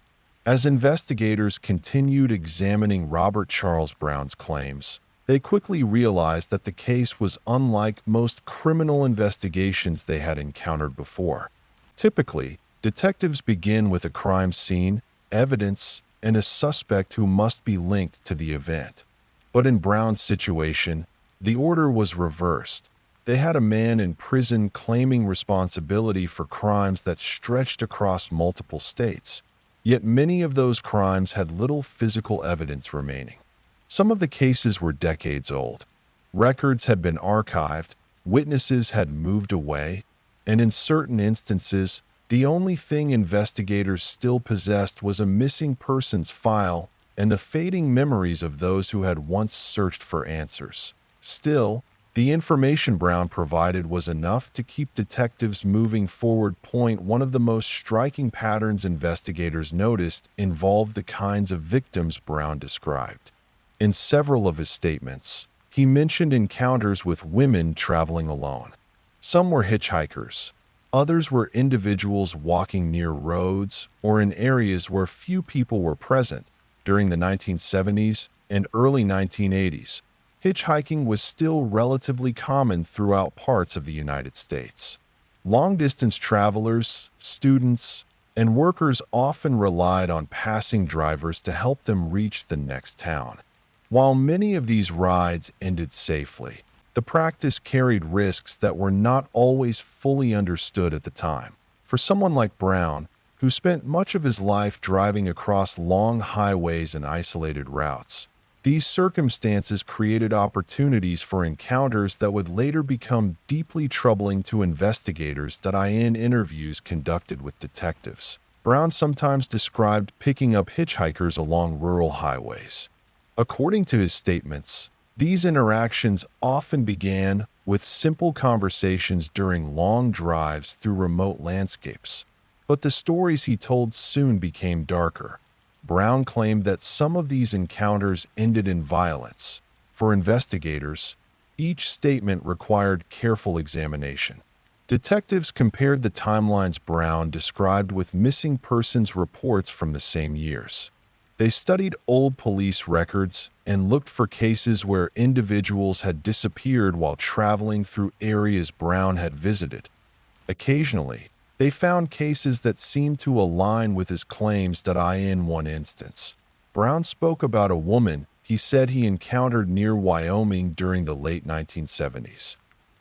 As investigators continued examining Robert Charles Browne's claims, they quickly realized that the case was unlike most criminal investigations they had encountered before. Typically, detectives begin with a crime scene, evidence, and a suspect who must be linked to the event. But in Browne's situation, the order was reversed. They had a man in prison claiming responsibility for crimes that stretched across multiple states. Yet many of those crimes had little physical evidence remaining. Some of the cases were decades old. Records had been archived, witnesses had moved away, and in certain instances, the only thing investigators still possessed was a missing persons file and the fading memories of those who had once searched for answers. Still, the information Browne provided was enough to keep detectives moving forward. One of the most striking patterns investigators noticed involved the kinds of victims Browne described. In several of his statements, he mentioned encounters with women traveling alone. Some were hitchhikers. Others were individuals walking near roads or in areas where few people were present. During the 1970s and early 1980s, hitchhiking was still relatively common throughout parts of the United States. Long-distance travelers, students, and workers often relied on passing drivers to help them reach the next town. While many of these rides ended safely, the practice carried risks that were not always fully understood at the time. For someone like Browne, who spent much of his life driving across long highways and isolated routes, these circumstances created opportunities for encounters that would later become deeply troubling to investigators. In interviews conducted with detectives, Browne sometimes described picking up hitchhikers along rural highways. According to his statements, these interactions often began with simple conversations during long drives through remote landscapes, but the stories he told soon became darker. Browne claimed that some of these encounters ended in violence. For investigators, each statement required careful examination. Detectives compared the timelines Browne described with missing persons reports from the same years. They studied old police records and looked for cases where individuals had disappeared while traveling through areas Browne had visited. Occasionally, they found cases that seemed to align with his claims. In one instance, Browne spoke about a woman he said he encountered near Wyoming during the late 1970s.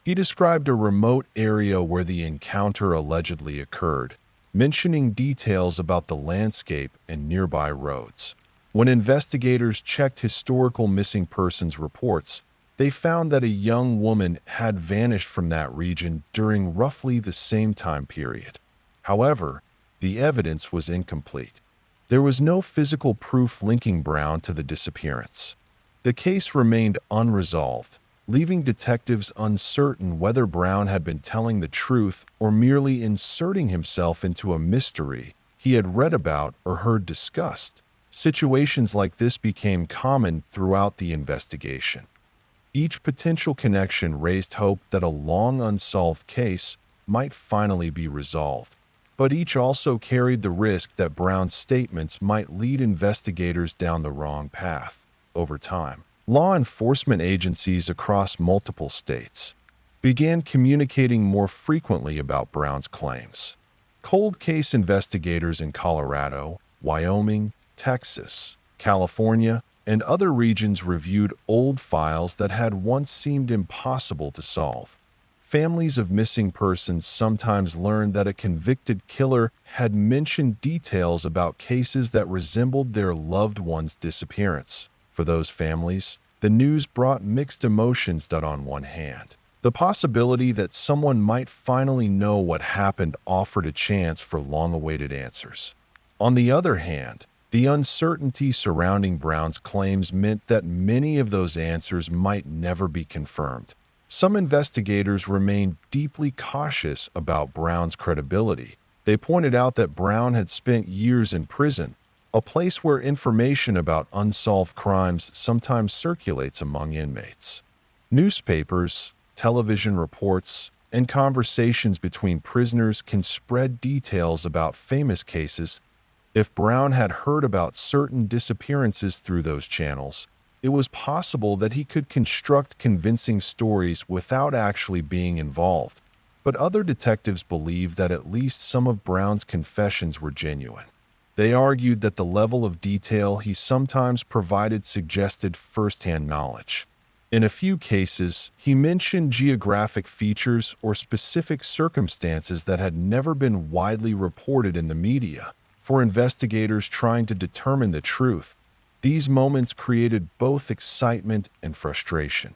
He described a remote area where the encounter allegedly occurred, mentioning details about the landscape and nearby roads. When investigators checked historical missing persons reports, they found that a young woman had vanished from that region during roughly the same time period. However, the evidence was incomplete. There was no physical proof linking Browne to the disappearance. The case remained unresolved, leaving detectives uncertain whether Browne had been telling the truth or merely inserting himself into a mystery he had read about or heard discussed. Situations like this became common throughout the investigation. Each potential connection raised hope that a long unsolved case might finally be resolved, but each also carried the risk that Browne's statements might lead investigators down the wrong path. Over time, law enforcement agencies across multiple states began communicating more frequently about Browne's claims. Cold case investigators in Colorado, Wyoming, Texas, California, and other regions reviewed old files that had once seemed impossible to solve. Families of missing persons sometimes learned that a convicted killer had mentioned details about cases that resembled their loved one's disappearance. For those families, the news brought mixed emotions. On one hand, the possibility that someone might finally know what happened offered a chance for long-awaited answers. On the other hand, the uncertainty surrounding Browne's claims meant that many of those answers might never be confirmed. Some investigators remained deeply cautious about Browne's credibility. They pointed out that Browne had spent years in prison, a place where information about unsolved crimes sometimes circulates among inmates. Newspapers, television reports, and conversations between prisoners can spread details about famous cases. If Browne had heard about certain disappearances through those channels, it was possible that he could construct convincing stories without actually being involved. But other detectives believed that at least some of Browne's confessions were genuine. They argued that the level of detail he sometimes provided suggested firsthand knowledge. In a few cases, he mentioned geographic features or specific circumstances that had never been widely reported in the media. For investigators trying to determine the truth, these moments created both excitement and frustration.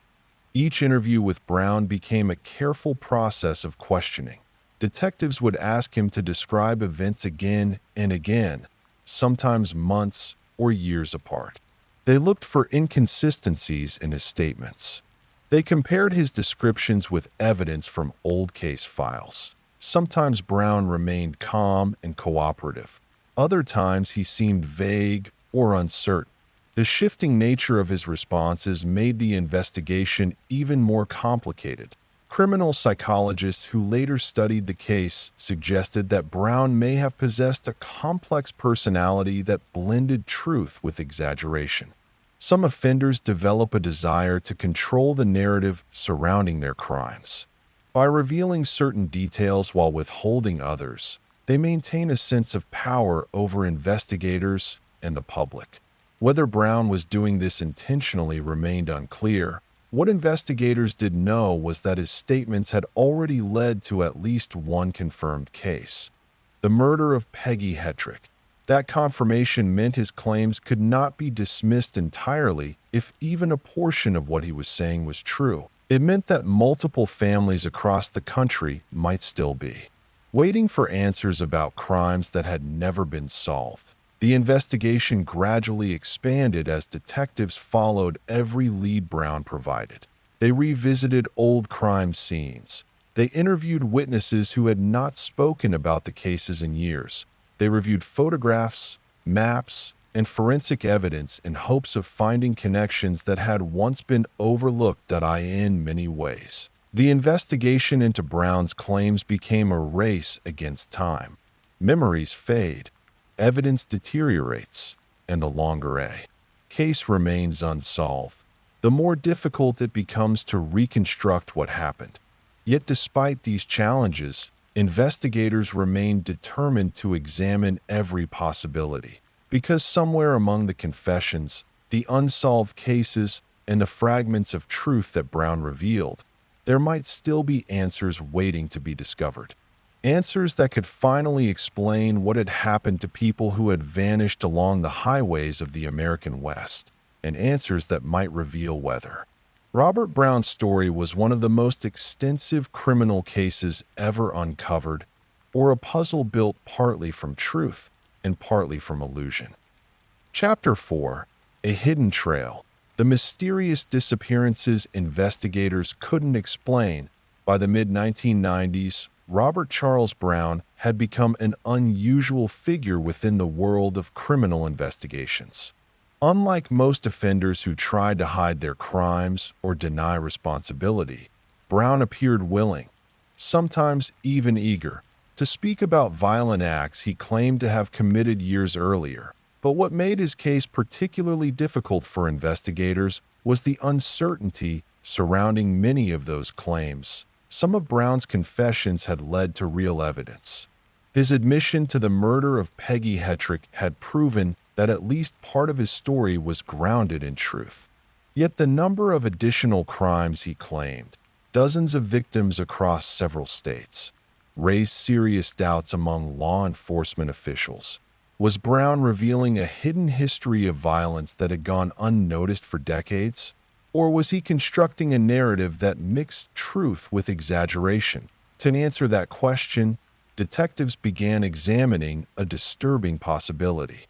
Each interview with Browne became a careful process of questioning. Detectives would ask him to describe events again and again, sometimes months or years apart. They looked for inconsistencies in his statements. They compared his descriptions with evidence from old case files. Sometimes Browne remained calm and cooperative. Other times he seemed vague or uncertain. The shifting nature of his responses made the investigation even more complicated. Criminal psychologists who later studied the case suggested that Browne may have possessed a complex personality that blended truth with exaggeration. Some offenders develop a desire to control the narrative surrounding their crimes. By revealing certain details while withholding others, they maintain a sense of power over investigators and the public. Whether Browne was doing this intentionally remained unclear. What investigators did know was that his statements had already led to at least one confirmed case: the murder of Peggy Hetrick. That confirmation meant his claims could not be dismissed entirely if even a portion of what he was saying was true. It meant that multiple families across the country might still be waiting for answers about crimes that had never been solved. The investigation gradually expanded as detectives followed every lead Browne provided. They revisited old crime scenes. They interviewed witnesses who had not spoken about the cases in years. They reviewed photographs, maps, and forensic evidence in hopes of finding connections that had once been overlooked in many ways. The investigation into Browne's claims became a race against time. Memories fade, evidence deteriorates, and the longer a case remains unsolved, the more difficult it becomes to reconstruct what happened. Yet despite these challenges, investigators remained determined to examine every possibility, because somewhere among the confessions, the unsolved cases, and the fragments of truth that Browne revealed, there might still be answers waiting to be discovered. Answers that could finally explain what had happened to people who had vanished along the highways of the American West, and answers that might reveal whether Robert Browne's story was one of the most extensive criminal cases ever uncovered, or a puzzle built partly from truth and partly from illusion. Chapter 4: A Hidden Trail. The mysterious disappearances investigators couldn't explain. By the mid-1990s, Robert Charles Browne had become an unusual figure within the world of criminal investigations. Unlike most offenders who tried to hide their crimes or deny responsibility, Browne appeared willing, sometimes even eager, to speak about violent acts he claimed to have committed years earlier. But what made his case particularly difficult for investigators was the uncertainty surrounding many of those claims. Some of Browne's confessions had led to real evidence. His admission to the murder of Peggy Hetrick had proven that at least part of his story was grounded in truth. Yet the number of additional crimes he claimed, dozens of victims across several states, raised serious doubts among law enforcement officials. Was Browne revealing a hidden history of violence that had gone unnoticed for decades? Or was he constructing a narrative that mixed truth with exaggeration? To answer that question, detectives began examining a disturbing possibility.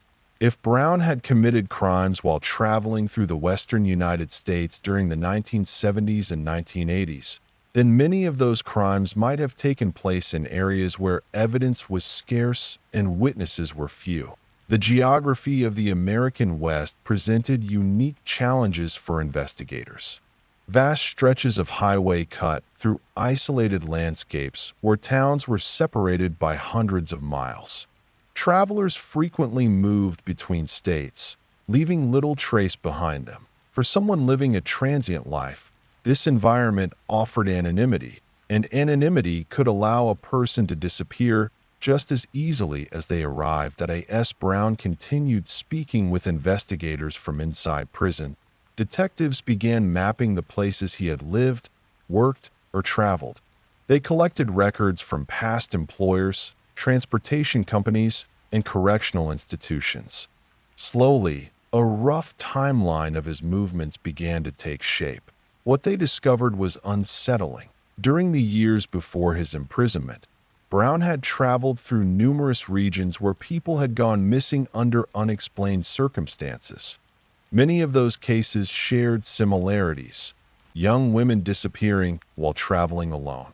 If Brown had committed crimes while traveling through the western United States during the 1970s and 1980s, then many of those crimes might have taken place in areas where evidence was scarce and witnesses were few. The geography of the American West presented unique challenges for investigators. Vast stretches of highway cut through isolated landscapes where towns were separated by hundreds of miles. Travelers frequently moved between states, leaving little trace behind them. For someone living a transient life, this environment offered anonymity, and anonymity could allow a person to disappear just as easily as they arrived. A.S. Browne continued speaking with investigators from inside prison. Detectives began mapping the places he had lived, worked, or traveled. They collected records from past employers, transportation companies, and correctional institutions. Slowly, a rough timeline of his movements began to take shape. What they discovered was unsettling. During the years before his imprisonment, Browne had traveled through numerous regions where people had gone missing under unexplained circumstances. Many of those cases shared similarities: young women disappearing while traveling alone,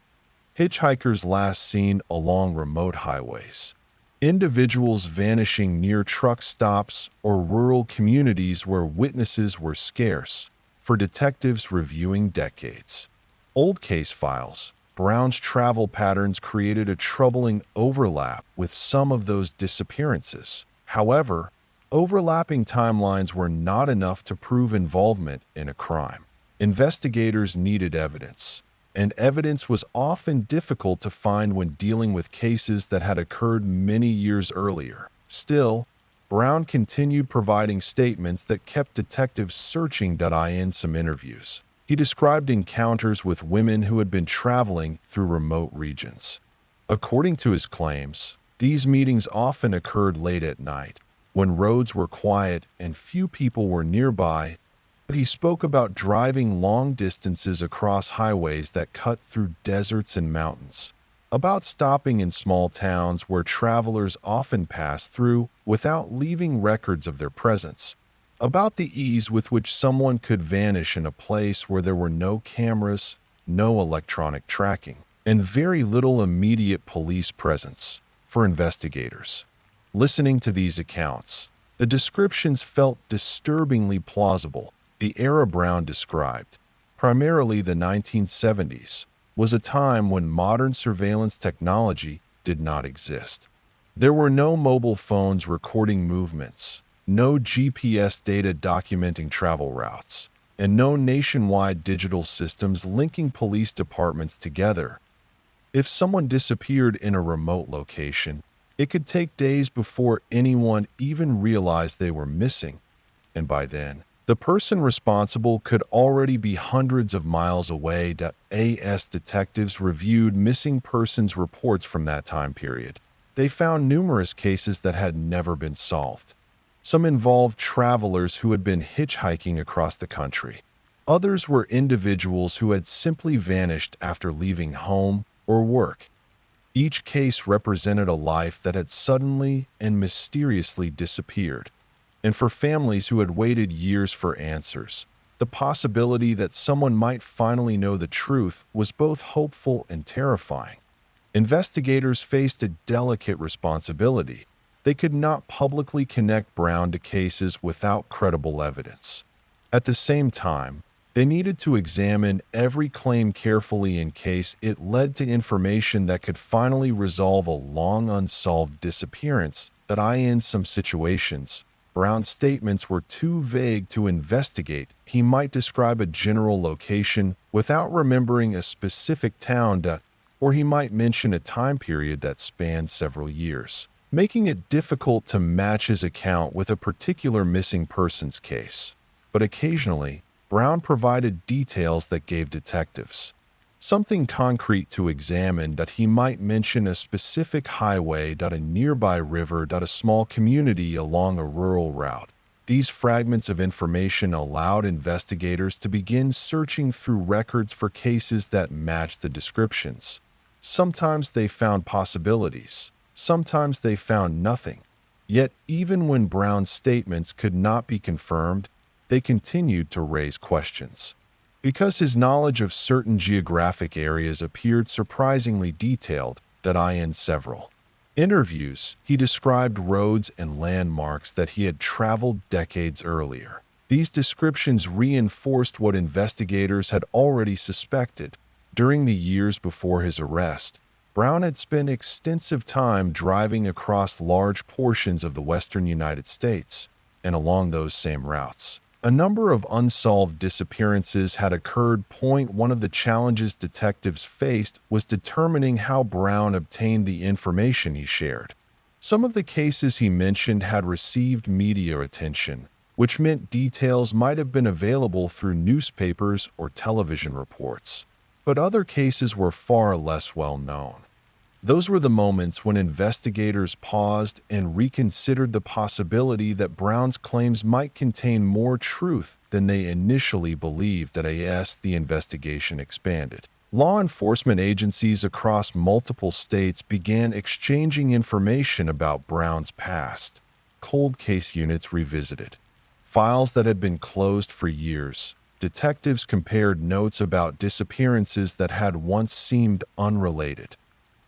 hitchhikers last seen along remote highways, individuals vanishing near truck stops or rural communities where witnesses were scarce. For detectives reviewing decades old case files, Browne's travel patterns created a troubling overlap with some of those disappearances. However, overlapping timelines were not enough to prove involvement in a crime. Investigators needed evidence, and evidence was often difficult to find when dealing with cases that had occurred many years earlier. Still, Browne continued providing statements that kept detectives searching. In some interviews, he described encounters with women who had been traveling through remote regions. According to his claims, these meetings often occurred late at night, when roads were quiet and few people were nearby. But he spoke about driving long distances across highways that cut through deserts and mountains, about stopping in small towns where travelers often pass through without leaving records of their presence, about the ease with which someone could vanish in a place where there were no cameras, no electronic tracking, and very little immediate police presence. For investigators listening to these accounts, the descriptions felt disturbingly plausible. The era Browne described, primarily the 1970s, was a time when modern surveillance technology did not exist. There were no mobile phones recording movements, no GPS data documenting travel routes, and no nationwide digital systems linking police departments together. If someone disappeared in a remote location, it could take days before anyone even realized they were missing, and by then, the person responsible could already be hundreds of miles away. AS detectives reviewed missing persons reports from that time period. They found numerous cases that had never been solved. Some involved travelers who had been hitchhiking across the country. Others were individuals who had simply vanished after leaving home or work. Each case represented a life that had suddenly and mysteriously disappeared. And for families who had waited years for answers, the possibility that someone might finally know the truth was both hopeful and terrifying. Investigators faced a delicate responsibility. They could not publicly connect Browne to cases without credible evidence. At the same time, they needed to examine every claim carefully in case it led to information that could finally resolve a long unsolved disappearance. In some situations, Browne's statements were too vague to investigate. He might describe a general location without remembering a specific town, or he might mention a time period that spanned several years, making it difficult to match his account with a particular missing persons case. But occasionally, Browne provided details that gave detectives something concrete to examine. He might mention a specific highway, a nearby river, a small community along a rural route. These fragments of information allowed investigators to begin searching through records for cases that matched the descriptions. Sometimes they found possibilities, sometimes they found nothing. Yet, even when Browne's statements could not be confirmed, they continued to raise questions. Because his knowledge of certain geographic areas appeared surprisingly detailed, that in several interviews, he described roads and landmarks that he had traveled decades earlier. These descriptions reinforced what investigators had already suspected. During the years before his arrest, Browne had spent extensive time driving across large portions of the western United States and along those same routes. A number of unsolved disappearances had occurred. One of the challenges detectives faced was determining how Browne obtained the information he shared. Some of the cases he mentioned had received media attention, which meant details might have been available through newspapers or television reports. But other cases were far less well known. Those were the moments when investigators paused and reconsidered the possibility that Browne's claims might contain more truth than they initially believed. As the investigation expanded, law enforcement agencies across multiple states began exchanging information about Browne's past. Cold case units revisited files that had been closed for years. Detectives compared notes about disappearances that had once seemed unrelated.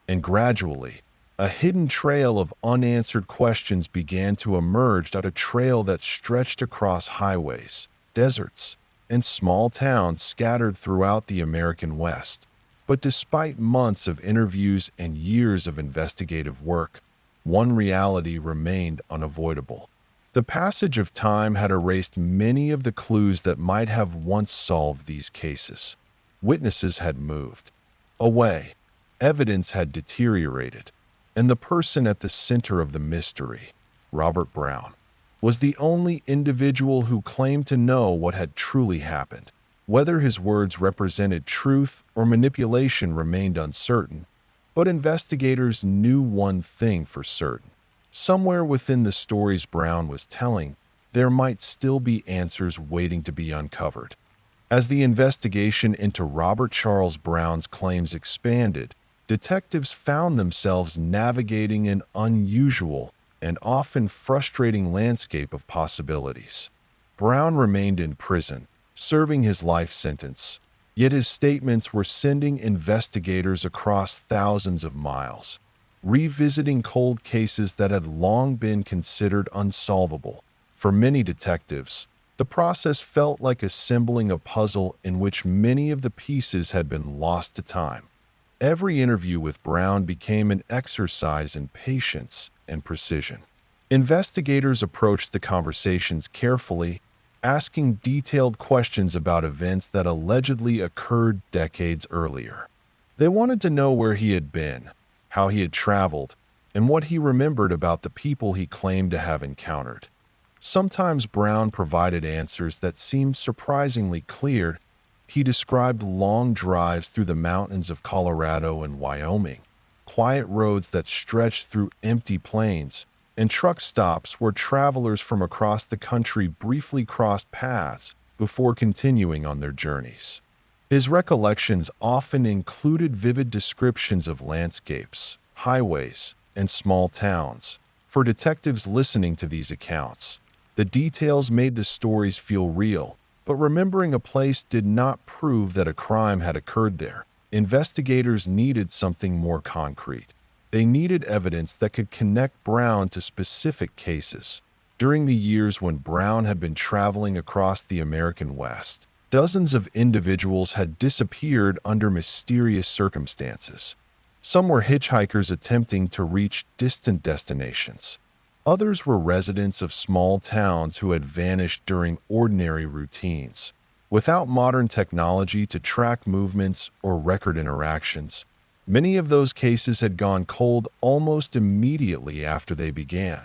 And gradually, a hidden trail of unanswered questions began to emerge, a trail that stretched across highways, deserts, and small towns scattered throughout the American West. But despite months of interviews and years of investigative work, one reality remained unavoidable. The passage of time had erased many of the clues that might have once solved these cases. Witnesses had moved away. Evidence had deteriorated, and the person at the center of the mystery, Robert Browne, was the only individual who claimed to know what had truly happened. Whether his words represented truth or manipulation remained uncertain, but investigators knew one thing for certain. Somewhere within the stories Browne was telling, there might still be answers waiting to be uncovered. As the investigation into Robert Charles Browne's claims expanded, detectives found themselves navigating an unusual and often frustrating landscape of possibilities. Browne remained in prison, serving his life sentence, yet his statements were sending investigators across thousands of miles, revisiting cold cases that had long been considered unsolvable. For many detectives, the process felt like assembling a puzzle in which many of the pieces had been lost to time. Every interview with Browne became an exercise in patience and precision. Investigators approached the conversations carefully, asking detailed questions about events that allegedly occurred decades earlier. They wanted to know where he had been, how he had traveled, and what he remembered about the people he claimed to have encountered. Sometimes Browne provided answers that seemed surprisingly clear. He described long drives through the mountains of Colorado and Wyoming, quiet roads that stretched through empty plains, and truck stops where travelers from across the country briefly crossed paths before continuing on their journeys. His recollections often included vivid descriptions of landscapes, highways, and small towns. For detectives listening to these accounts, the details made the stories feel real, but remembering a place did not prove that a crime had occurred there. Investigators needed something more concrete. They needed evidence that could connect Browne to specific cases. During the years when Browne had been traveling across the American West, dozens of individuals had disappeared under mysterious circumstances. Some were hitchhikers attempting to reach distant destinations. Others were residents of small towns who had vanished during ordinary routines. Without modern technology to track movements or record interactions, many of those cases had gone cold almost immediately after they began.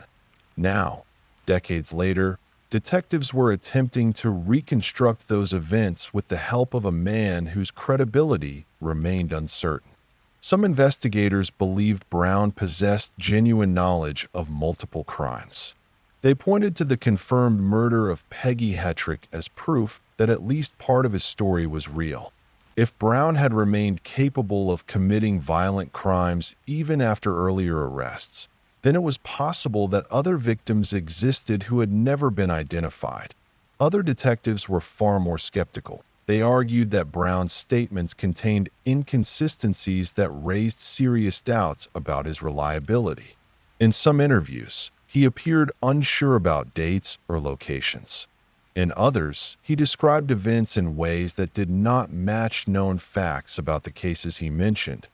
Now, decades later, detectives were attempting to reconstruct those events with the help of a man whose credibility remained uncertain. Some investigators believed Browne possessed genuine knowledge of multiple crimes. They pointed to the confirmed murder of Peggy Hetrick as proof that at least part of his story was real. If Browne had remained capable of committing violent crimes even after earlier arrests, then it was possible that other victims existed who had never been identified. Other detectives were far more skeptical. They argued that Browne's statements contained inconsistencies that raised serious doubts about his reliability. In some interviews, he appeared unsure about dates or locations. In others, he described events in ways that did not match known facts about the cases he mentioned.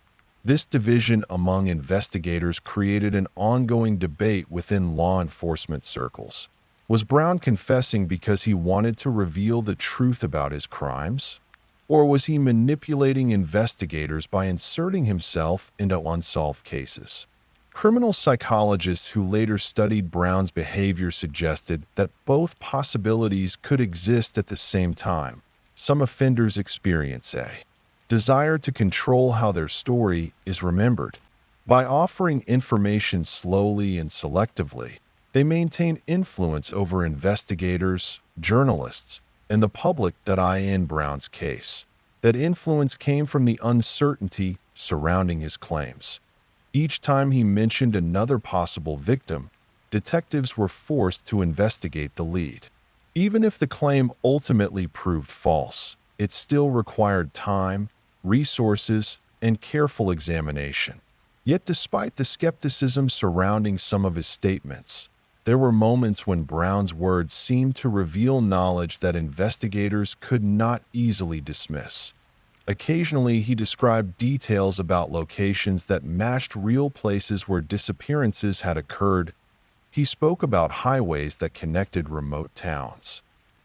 This division among investigators created an ongoing debate within law enforcement circles. Was Browne confessing because he wanted to reveal the truth about his crimes? Or was he manipulating investigators by inserting himself into unsolved cases? Criminal psychologists who later studied Browne's behavior suggested that both possibilities could exist at the same time. Some offenders experience a desire to control how their story is remembered. By offering information slowly and selectively, they maintain influence over investigators, journalists, and the public. In Browne's case, that influence came from the uncertainty surrounding his claims. Each time he mentioned another possible victim, detectives were forced to investigate the lead. Even if the claim ultimately proved false, it still required time, resources, and careful examination. Yet despite the skepticism surrounding some of his statements, there were moments when Browne's words seemed to reveal knowledge that investigators could not easily dismiss. Occasionally, he described details about locations that matched real places where disappearances had occurred. He spoke about highways that connected remote towns,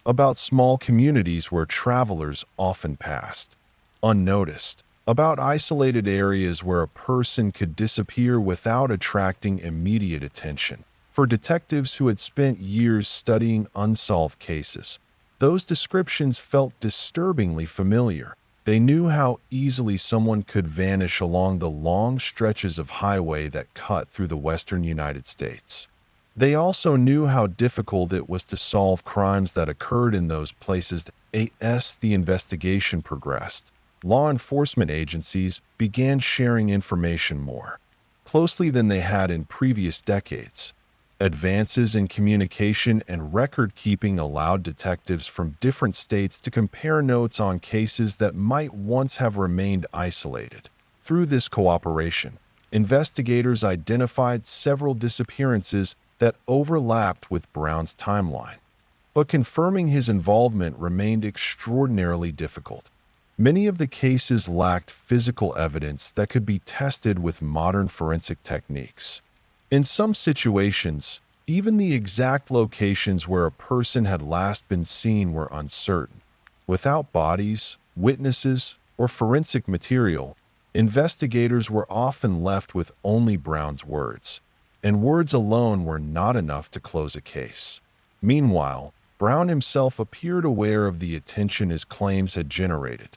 about small communities where travelers often passed unnoticed, about isolated areas where a person could disappear without attracting immediate attention. For detectives who had spent years studying unsolved cases, those descriptions felt disturbingly familiar. They knew how easily someone could vanish along the long stretches of highway that cut through the western United States. They also knew how difficult it was to solve crimes that occurred in those places. As the investigation progressed, law enforcement agencies began sharing information more closely than they had in previous decades. Advances in communication and record-keeping allowed detectives from different states to compare notes on cases that might once have remained isolated. Through this cooperation, investigators identified several disappearances that overlapped with Browne's timeline. But confirming his involvement remained extraordinarily difficult. Many of the cases lacked physical evidence that could be tested with modern forensic techniques. In some situations, even the exact locations where a person had last been seen were uncertain. Without bodies, witnesses, or forensic material, investigators were often left with only Browne's words, and words alone were not enough to close a case. Meanwhile, Browne himself appeared aware of the attention his claims had generated.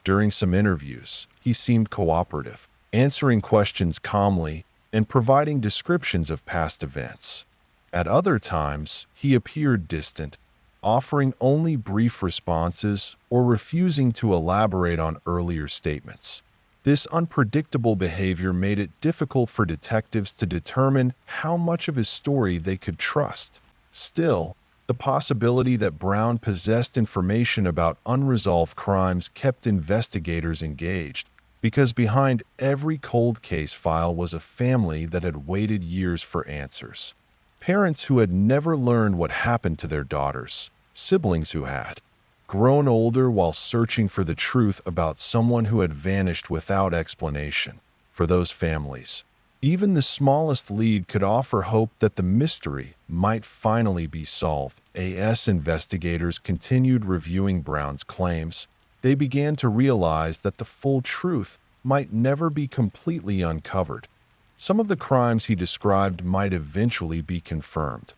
During some interviews, he seemed cooperative, answering questions calmly and providing descriptions of past events. At other times, he appeared distant, offering only brief responses or refusing to elaborate on earlier statements. This unpredictable behavior made it difficult for detectives to determine how much of his story they could trust. Still, the possibility that Browne possessed information about unresolved crimes kept investigators engaged, because behind every cold case file was a family that had waited years for answers. Parents who had never learned what happened to their daughters, siblings who had grown older while searching for the truth about someone who had vanished without explanation. For those families, even the smallest lead could offer hope that the mystery might finally be solved. As investigators continued reviewing Browne's claims, they began to realize that the full truth might never be completely uncovered. Some of the crimes he described might eventually be confirmed.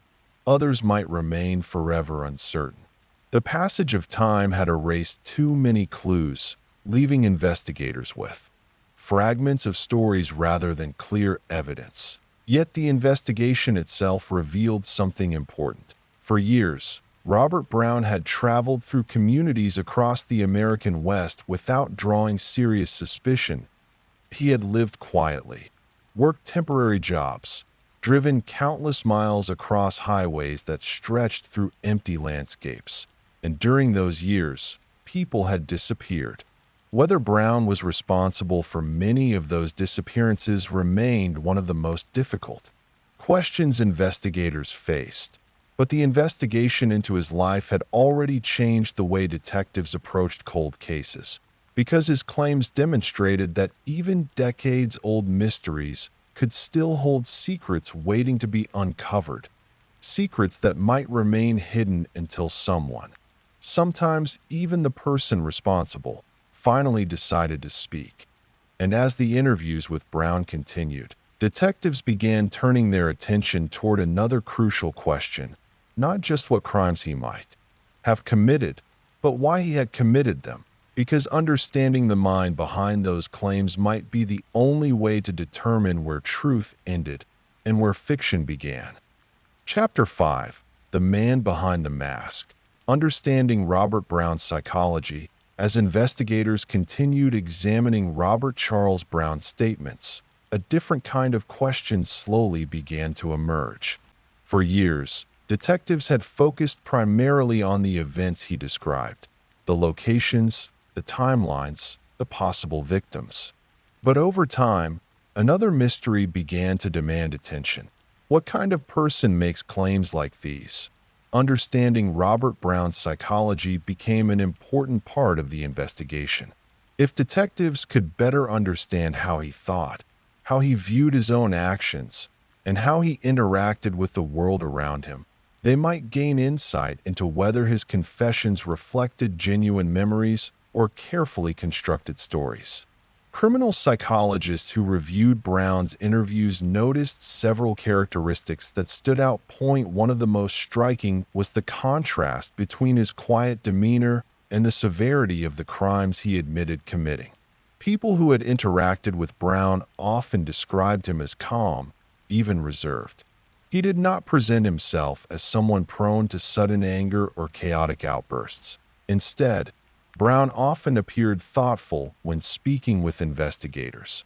Others might remain forever uncertain. The passage of time had erased too many clues, leaving investigators with fragments of stories rather than clear evidence. Yet the investigation itself revealed something important. For years, Robert Browne had traveled through communities across the American West without drawing serious suspicion. He had lived quietly, worked temporary jobs, driven countless miles across highways that stretched through empty landscapes. And during those years, people had disappeared. Whether Browne was responsible for many of those disappearances remained one of the most difficult questions investigators faced. But the investigation into his life had already changed the way detectives approached cold cases, because his claims demonstrated that even decades-old mysteries could still hold secrets waiting to be uncovered, secrets that might remain hidden until someone, sometimes even the person responsible, finally decided to speak. And as the interviews with Browne continued, detectives began turning their attention toward another crucial question: not just what crimes he might have committed, but why he had committed them, because understanding the mind behind those claims might be the only way to determine where truth ended and where fiction began. Chapter 5: The Man Behind the Mask. Understanding Robert Browne's psychology. As investigators continued examining Robert Charles Browne's statements, a different kind of question slowly began to emerge. For years, detectives had focused primarily on the events he described, the locations, the timelines, the possible victims. But over time, another mystery began to demand attention. What kind of person makes claims like these? Understanding Robert Browne's psychology became an important part of the investigation. If detectives could better understand how he thought, how he viewed his own actions, and how he interacted with the world around him, they might gain insight into whether his confessions reflected genuine memories or carefully constructed stories. Criminal psychologists who reviewed Browne's interviews noticed several characteristics that stood out. One of the most striking was the contrast between his quiet demeanor and the severity of the crimes he admitted committing. People who had interacted with Browne often described him as calm, even reserved. He did not present himself as someone prone to sudden anger or chaotic outbursts. Instead, Browne often appeared thoughtful when speaking with investigators.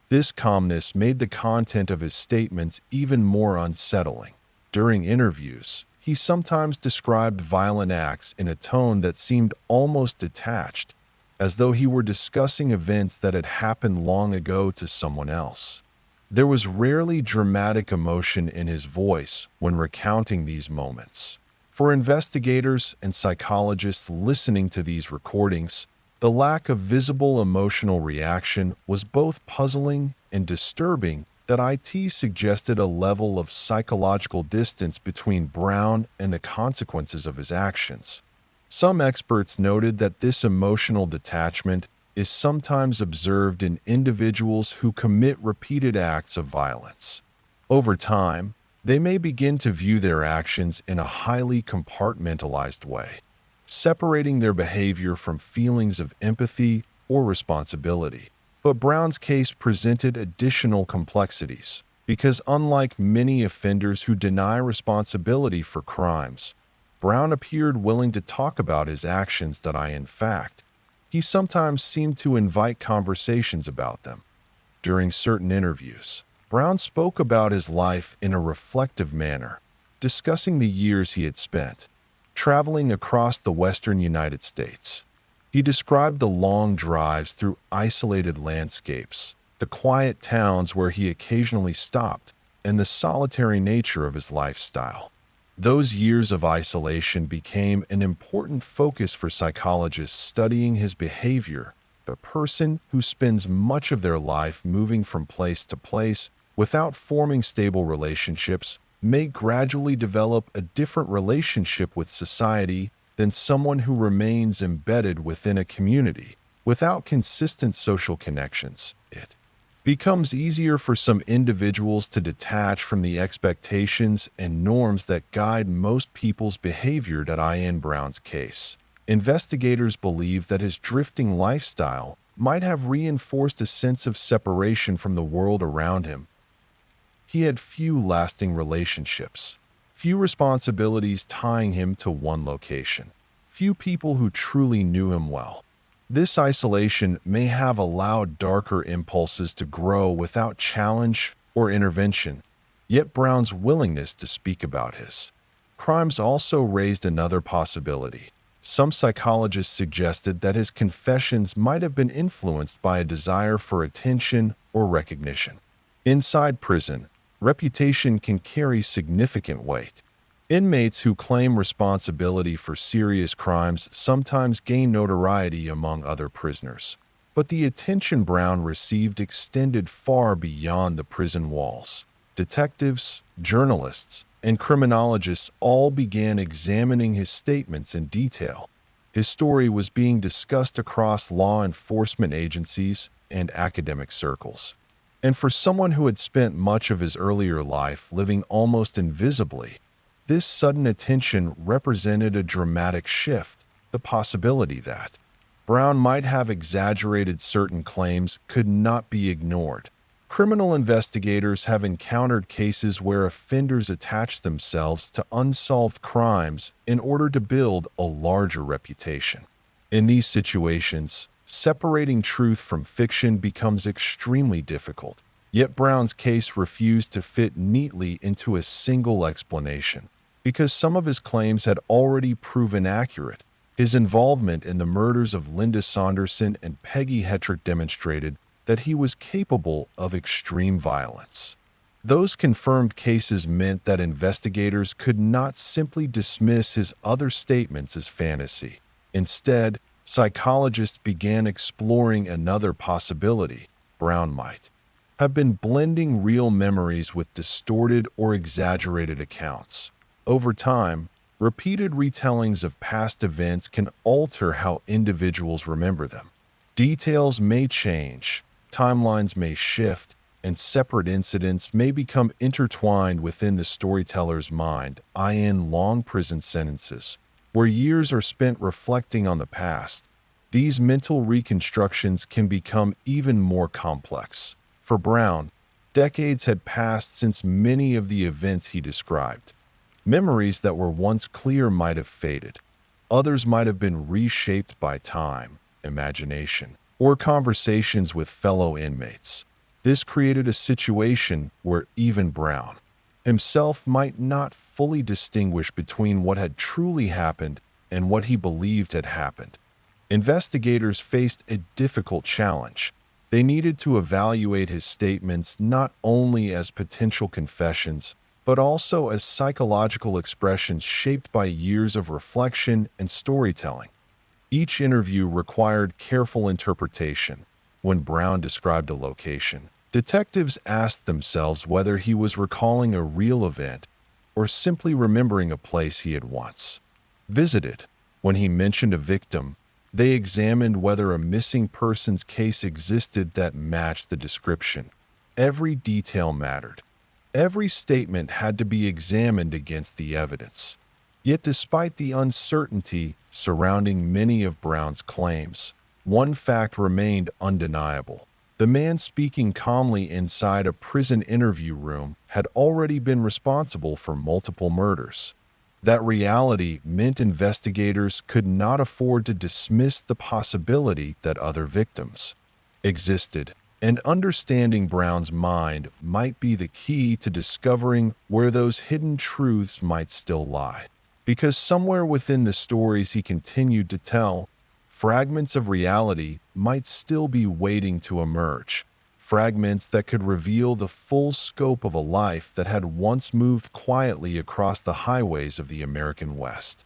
This calmness made the content of his statements even more unsettling. During interviews, he sometimes described violent acts in a tone that seemed almost detached, as though he were discussing events that had happened long ago to someone else. There was rarely dramatic emotion in his voice when recounting these moments. For investigators and psychologists listening to these recordings, the lack of visible emotional reaction was both puzzling and disturbing. That it suggested a level of psychological distance between Browne and the consequences of his actions. Some experts noted that this emotional detachment is sometimes observed in individuals who commit repeated acts of violence. Over time, they may begin to view their actions in a highly compartmentalized way, separating their behavior from feelings of empathy or responsibility. But Browne's case presented additional complexities, because unlike many offenders who deny responsibility for crimes, Browne appeared willing to talk about his actions. In fact, he sometimes seemed to invite conversations about them. During certain interviews, Browne spoke about his life in a reflective manner, discussing the years he had spent traveling across the western United States. He described the long drives through isolated landscapes, the quiet towns where he occasionally stopped, and the solitary nature of his lifestyle. Those years of isolation became an important focus for psychologists studying his behavior. A person who spends much of their life moving from place to place without forming stable relationships may gradually develop a different relationship with society than someone who remains embedded within a community without consistent social connections. It becomes easier for some individuals to detach from the expectations and norms that guide most people's behavior. In Browne's case, investigators believe that his drifting lifestyle might have reinforced a sense of separation from the world around him. He had few lasting relationships, few responsibilities tying him to one location, few people who truly knew him well. This isolation may have allowed darker impulses to grow without challenge or intervention. Yet Browne's willingness to speak about his crimes also raised another possibility. Some psychologists suggested that his confessions might have been influenced by a desire for attention or recognition. Inside prison, reputation can carry significant weight. Inmates who claim responsibility for serious crimes sometimes gain notoriety among other prisoners. But the attention Browne received extended far beyond the prison walls. Detectives, journalists, and criminologists all began examining his statements in detail. His story was being discussed across law enforcement agencies and academic circles. And for someone who had spent much of his earlier life living almost invisibly, this sudden attention represented a dramatic shift. The possibility that Browne might have exaggerated certain claims could not be ignored. Criminal investigators have encountered cases where offenders attach themselves to unsolved crimes in order to build a larger reputation. In these situations, separating truth from fiction becomes extremely difficult. Yet Browne's case refused to fit neatly into a single explanation. Because some of his claims had already proven accurate, his involvement in the murders of Linda Saunderson and Peggy Hetrick demonstrated that he was capable of extreme violence. Those confirmed cases meant that investigators could not simply dismiss his other statements as fantasy. Instead, psychologists began exploring another possibility. Browne might have been blending real memories with distorted or exaggerated accounts. Over time, repeated retellings of past events can alter how individuals remember them. Details may change, timelines may shift, and separate incidents may become intertwined within the storyteller's mind, i.e., long prison sentences, where years are spent reflecting on the past. These mental reconstructions can become even more complex. For Browne, decades had passed since many of the events he described. Memories that were once clear might have faded. Others might have been reshaped by time, imagination, or conversations with fellow inmates. This created a situation where even Browne himself might not fully distinguish between what had truly happened and what he believed had happened. Investigators faced a difficult challenge. They needed to evaluate his statements not only as potential confessions, but also as psychological expressions shaped by years of reflection and storytelling. Each interview required careful interpretation. When Browne described a location, detectives asked themselves whether he was recalling a real event or simply remembering a place he had once visited. When he mentioned a victim, they examined whether a missing persons case existed that matched the description. Every detail mattered. Every statement had to be examined against the evidence. Yet despite the uncertainty surrounding many of Browne's claims, one fact remained undeniable. The man speaking calmly inside a prison interview room had already been responsible for multiple murders. That reality meant investigators could not afford to dismiss the possibility that other victims existed. And understanding Browne's mind might be the key to discovering where those hidden truths might still lie. Because somewhere within the stories he continued to tell, fragments of reality might still be waiting to emerge. Fragments that could reveal the full scope of a life that had once moved quietly across the highways of the American West.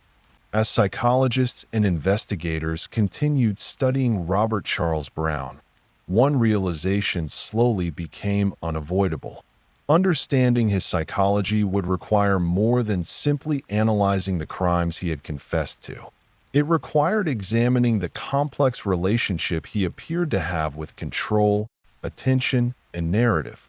As psychologists and investigators continued studying Robert Charles Browne, one realization slowly became unavoidable. Understanding his psychology would require more than simply analyzing the crimes he had confessed to. It required examining the complex relationship he appeared to have with control, attention, and narrative.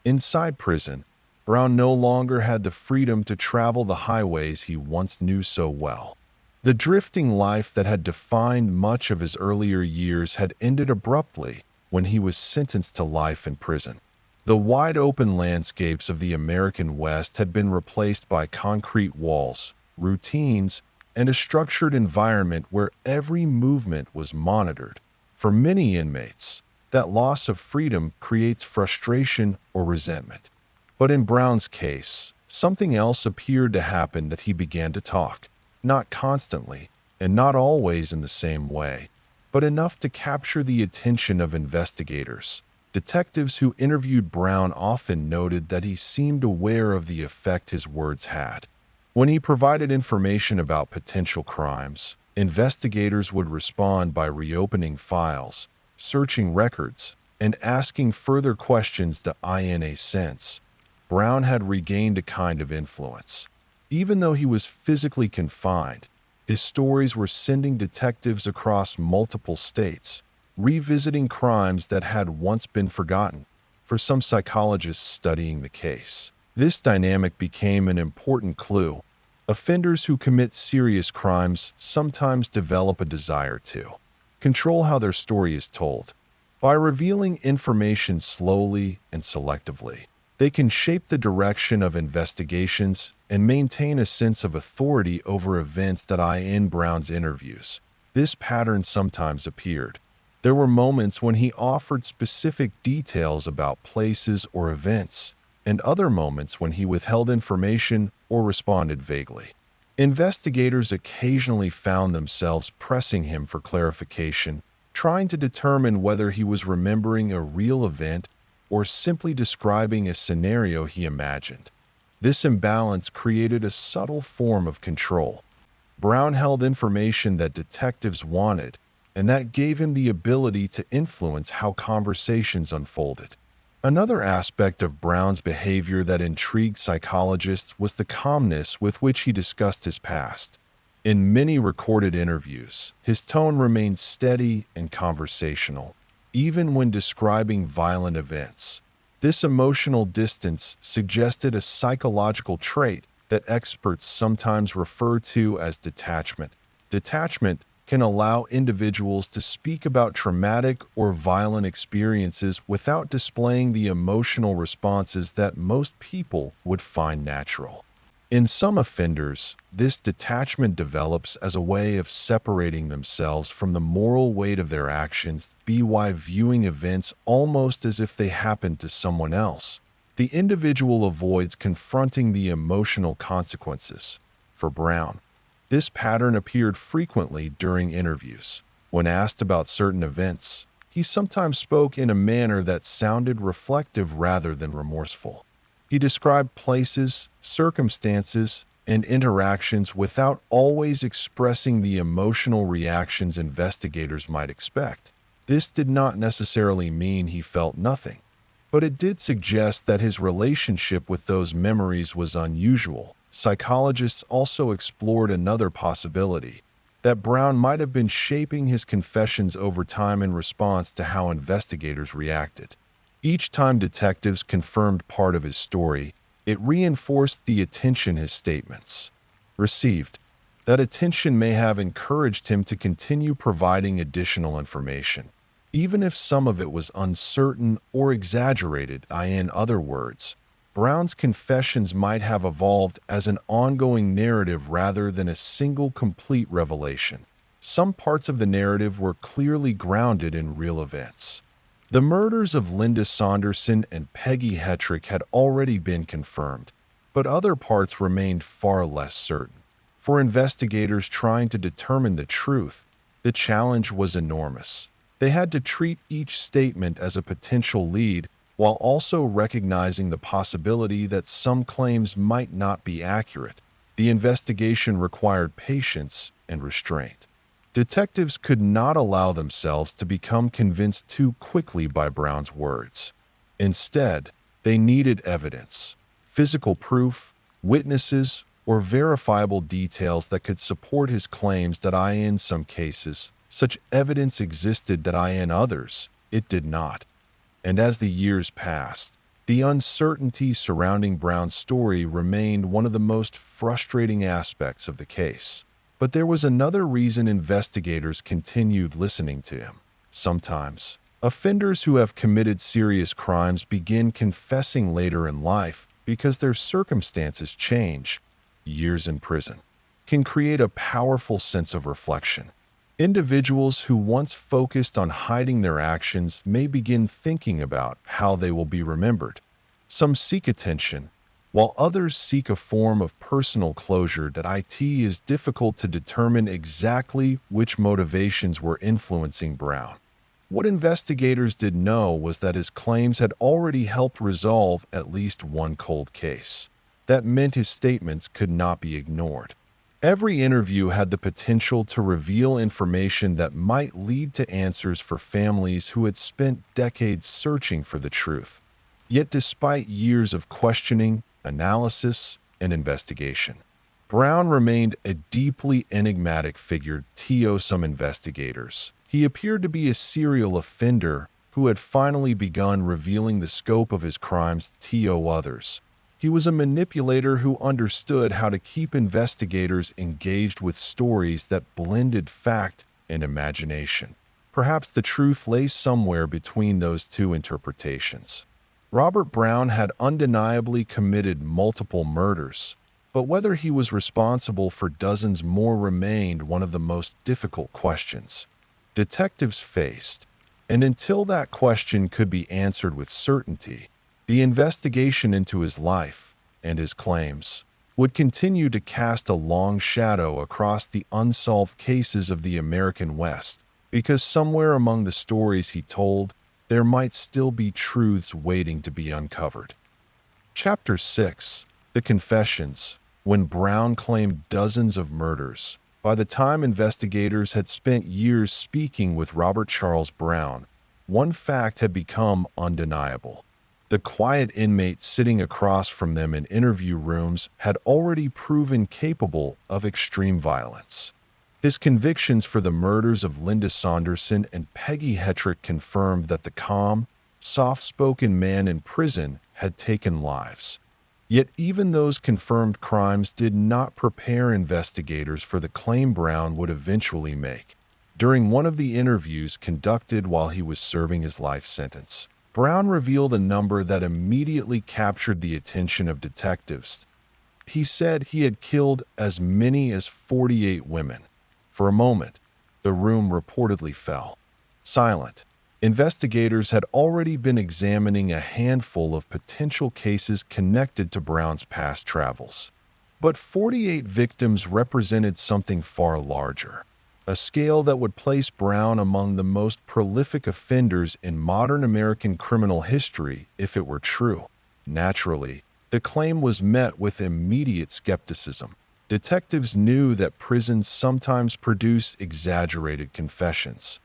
Inside prison, Browne no longer had the freedom to travel the highways he once knew so well. The drifting life that had defined much of his earlier years had ended abruptly when he was sentenced to life in prison. The wide-open landscapes of the American West had been replaced by concrete walls, routines, and a structured environment where every movement was monitored. For many inmates, that loss of freedom creates frustration or resentment. But in Browne's case, something else appeared to happen that he began to talk, not constantly, and not always in the same way, but enough to capture the attention of investigators. Detectives who interviewed Browne often noted that he seemed aware of the effect his words had. When he provided information about potential crimes, investigators would respond by reopening files, searching records, and asking further questions to in a sense. Browne had regained a kind of influence. Even though he was physically confined, his stories were sending detectives across multiple states, revisiting crimes that had once been forgotten. For some psychologists studying the case, this dynamic became an important clue. Offenders who commit serious crimes sometimes develop a desire to control how their story is told. By revealing information slowly and selectively, they can shape the direction of investigations and maintain a sense of authority over events that in Browne's interviews. This pattern sometimes appeared. There were moments when he offered specific details about places or events, and other moments when he withheld information or responded vaguely. Investigators occasionally found themselves pressing him for clarification, trying to determine whether he was remembering a real event or simply describing a scenario he imagined. This imbalance created a subtle form of control. Browne held information that detectives wanted, and that gave him the ability to influence how conversations unfolded. Another aspect of Browne's behavior that intrigued psychologists was the calmness with which he discussed his past. In many recorded interviews, his tone remained steady and conversational, even when describing violent events. This emotional distance suggested a psychological trait that experts sometimes refer to as detachment. Detachment can allow individuals to speak about traumatic or violent experiences without displaying the emotional responses that most people would find natural. In some offenders, this detachment develops as a way of separating themselves from the moral weight of their actions, by viewing events almost as if they happened to someone else. The individual avoids confronting the emotional consequences. For Browne, this pattern appeared frequently during interviews. When asked about certain events, he sometimes spoke in a manner that sounded reflective rather than remorseful. He described places, circumstances, and interactions without always expressing the emotional reactions investigators might expect. This did not necessarily mean he felt nothing, but it did suggest that his relationship with those memories was unusual. Psychologists also explored another possibility, that Browne might have been shaping his confessions over time in response to how investigators reacted. Each time detectives confirmed part of his story, it reinforced the attention his statements received. That attention may have encouraged him to continue providing additional information, even if some of it was uncertain or exaggerated. In other words, Browne's confessions might have evolved as an ongoing narrative rather than a single complete revelation. Some parts of the narrative were clearly grounded in real events. The murders of Linda Saunderson and Peggy Hetrick had already been confirmed, but other parts remained far less certain. For investigators trying to determine the truth, the challenge was enormous. They had to treat each statement as a potential lead while also recognizing the possibility that some claims might not be accurate. The investigation required patience and restraint. Detectives could not allow themselves to become convinced too quickly by Browne's words. Instead, they needed evidence, physical proof, witnesses, or verifiable details that could support his claims that in some cases, such evidence existed that in others, it did not. And as the years passed, the uncertainty surrounding Browne's story remained one of the most frustrating aspects of the case. But there was another reason investigators continued listening to him. Sometimes, offenders who have committed serious crimes begin confessing later in life because their circumstances change. Years in prison can create a powerful sense of reflection. Individuals who once focused on hiding their actions may begin thinking about how they will be remembered. Some seek attention, while others seek a form of personal closure. That it is difficult to determine exactly which motivations were influencing Browne. What investigators did know was that his claims had already helped resolve at least one cold case. That meant his statements could not be ignored. Every interview had the potential to reveal information that might lead to answers for families who had spent decades searching for the truth. Yet, despite years of questioning, analysis, and investigation, Browne remained a deeply enigmatic figure to some investigators. He appeared to be a serial offender who had finally begun revealing the scope of his crimes to others. He was a manipulator who understood how to keep investigators engaged with stories that blended fact and imagination. Perhaps the truth lay somewhere between those two interpretations. Robert Browne had undeniably committed multiple murders, but whether he was responsible for dozens more remained one of the most difficult questions detectives faced. And until that question could be answered with certainty, the investigation into his life and his claims would continue to cast a long shadow across the unsolved cases of the American West, because somewhere among the stories he told, there might still be truths waiting to be uncovered. Chapter 6: The Confessions. When Browne claimed dozens of murders, by the time investigators had spent years speaking with Robert Charles Browne, one fact had become undeniable. The quiet inmate sitting across from them in interview rooms had already proven capable of extreme violence. His convictions for the murders of Linda Saunderson and Peggy Hetrick confirmed that the calm, soft-spoken man in prison had taken lives. Yet even those confirmed crimes did not prepare investigators for the claim Browne would eventually make. During one of the interviews conducted while he was serving his life sentence, Browne revealed a number that immediately captured the attention of detectives. He said he had killed as many as 48 women. For a moment, the room reportedly fell silent. Investigators had already been examining a handful of potential cases connected to Browne's past travels. But 48 victims represented something far larger, a scale that would place Browne among the most prolific offenders in modern American criminal history if it were true. Naturally, the claim was met with immediate skepticism. Detectives knew that prisons sometimes produce exaggerated confessions.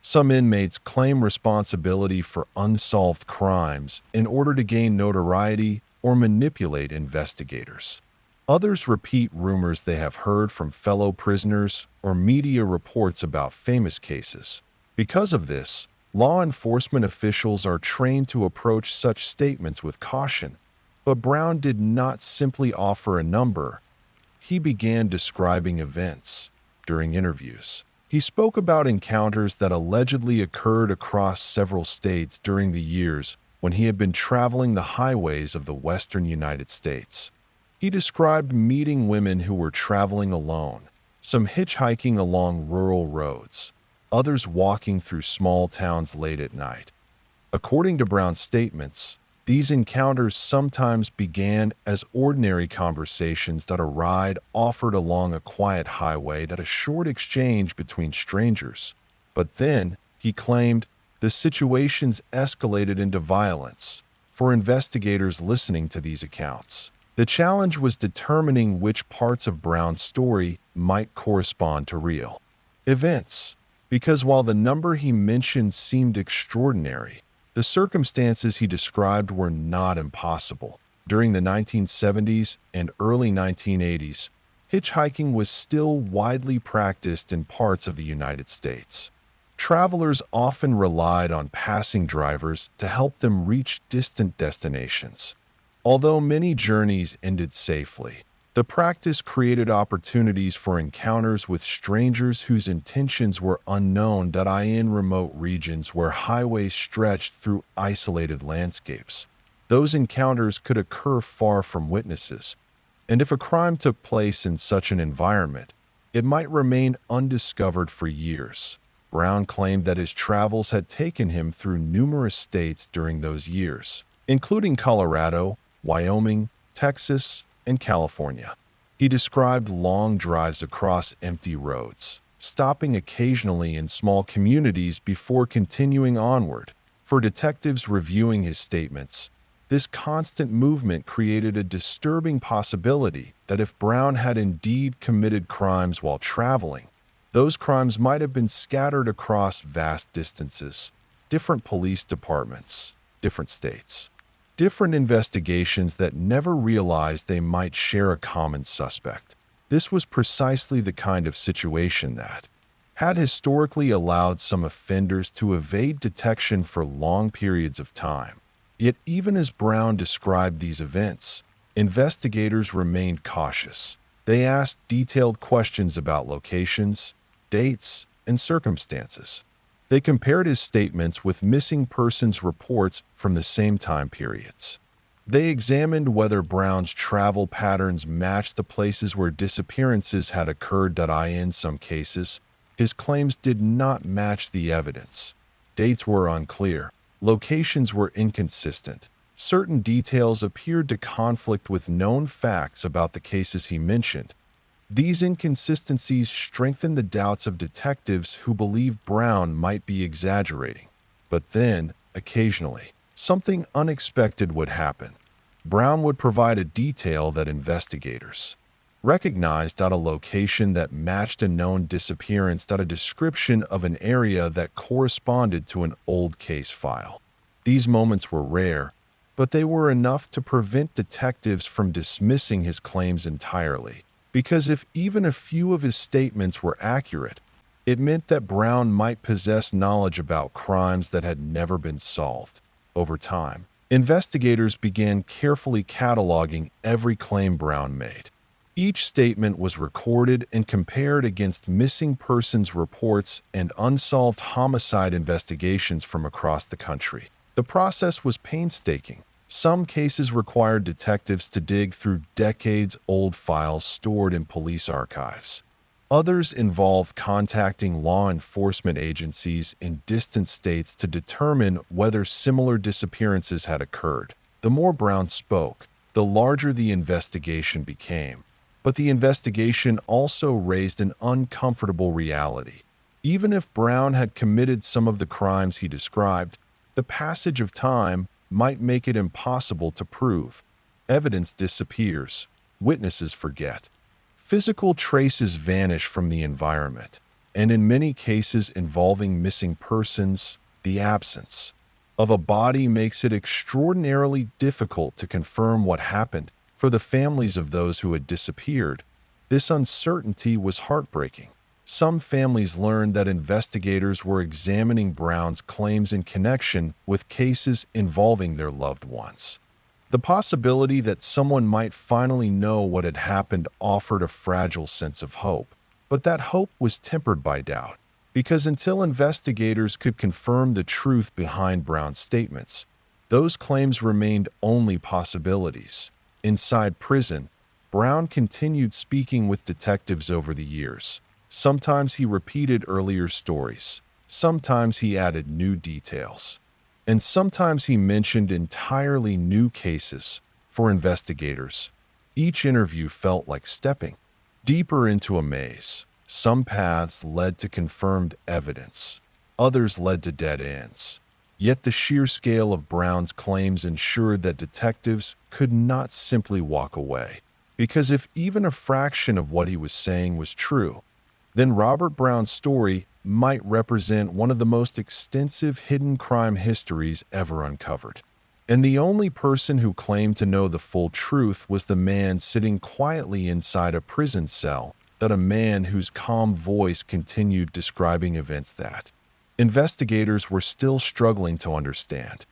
Some inmates claim responsibility for unsolved crimes in order to gain notoriety or manipulate investigators. Others repeat rumors they have heard from fellow prisoners or media reports about famous cases. Because of this, law enforcement officials are trained to approach such statements with caution. But Browne did not simply offer a number. He began describing events. During interviews, he spoke about encounters that allegedly occurred across several states during the years when he had been traveling the highways of the western United States. He described meeting women who were traveling alone, some hitchhiking along rural roads, others walking through small towns late at night. According to Browne's statements, these encounters sometimes began as ordinary conversations that a ride offered along a quiet highway, that a short exchange between strangers. But then, he claimed, the situations escalated into violence. For investigators listening to these accounts, the challenge was determining which parts of Browne's story might correspond to real events. Because while the number he mentioned seemed extraordinary, the circumstances he described were not impossible. During the 1970s and early 1980s, hitchhiking was still widely practiced in parts of the United States. Travelers often relied on passing drivers to help them reach distant destinations. Although many journeys ended safely, the practice created opportunities for encounters with strangers whose intentions were unknown. In remote regions where highways stretched through isolated landscapes, those encounters could occur far from witnesses, and if a crime took place in such an environment, it might remain undiscovered for years. Browne claimed that his travels had taken him through numerous states during those years. including Colorado, Wyoming, Texas, and California. He described long drives across empty roads, stopping occasionally in small communities before continuing onward. For detectives reviewing his statements, this constant movement created a disturbing possibility that if Browne had indeed committed crimes while traveling, those crimes might have been scattered across vast distances, different police departments, different states, different investigations that never realized they might share a common suspect. This was precisely the kind of situation that had historically allowed some offenders to evade detection for long periods of time. Yet even as Browne described these events, investigators remained cautious. They asked detailed questions about locations, dates, and circumstances. They compared his statements with missing persons reports from the same time periods. They examined whether Browne's travel patterns matched the places where disappearances had occurred. In some cases, his claims did not match the evidence. Dates were unclear. Locations were inconsistent. Certain details appeared to conflict with known facts about the cases he mentioned. These inconsistencies strengthened the doubts of detectives who believed Browne might be exaggerating. But then, occasionally, something unexpected would happen. Browne would provide a detail that investigators recognized at a location that matched a known disappearance, a description of an area that corresponded to an old case file. These moments were rare, but they were enough to prevent detectives from dismissing his claims entirely. Because if even a few of his statements were accurate, it meant that Browne might possess knowledge about crimes that had never been solved. Over time, investigators began carefully cataloging every claim Browne made. Each statement was recorded and compared against missing persons reports and unsolved homicide investigations from across the country. The process was painstaking. Some cases required detectives to dig through decades-old files stored in police archives. Others involved contacting law enforcement agencies in distant states to determine whether similar disappearances had occurred. The more Browne spoke, the larger the investigation became. But the investigation also raised an uncomfortable reality. Even if Browne had committed some of the crimes he described, the passage of time might make it impossible to prove. Evidence disappears. Witnesses forget. Physical traces vanish from the environment. And in many cases involving missing persons, the absence of a body makes it extraordinarily difficult to confirm what happened. For the families of those who had disappeared, this uncertainty was heartbreaking. Some families learned that investigators were examining Browne's claims in connection with cases involving their loved ones. The possibility that someone might finally know what had happened offered a fragile sense of hope. But that hope was tempered by doubt, because until investigators could confirm the truth behind Browne's statements, those claims remained only possibilities. Inside prison, Browne continued speaking with detectives over the years. Sometimes he repeated earlier stories. Sometimes he added new details. And sometimes he mentioned entirely new cases for investigators. Each interview felt like stepping deeper into a maze. Some paths led to confirmed evidence. Others led to dead ends. Yet the sheer scale of Browne's claims ensured that detectives could not simply walk away. Because if even a fraction of what he was saying was true, then Robert Browne's story might represent one of the most extensive hidden crime histories ever uncovered. And the only person who claimed to know the full truth was the man sitting quietly inside a prison cell, a man whose calm voice continued describing events that investigators were still struggling to understand.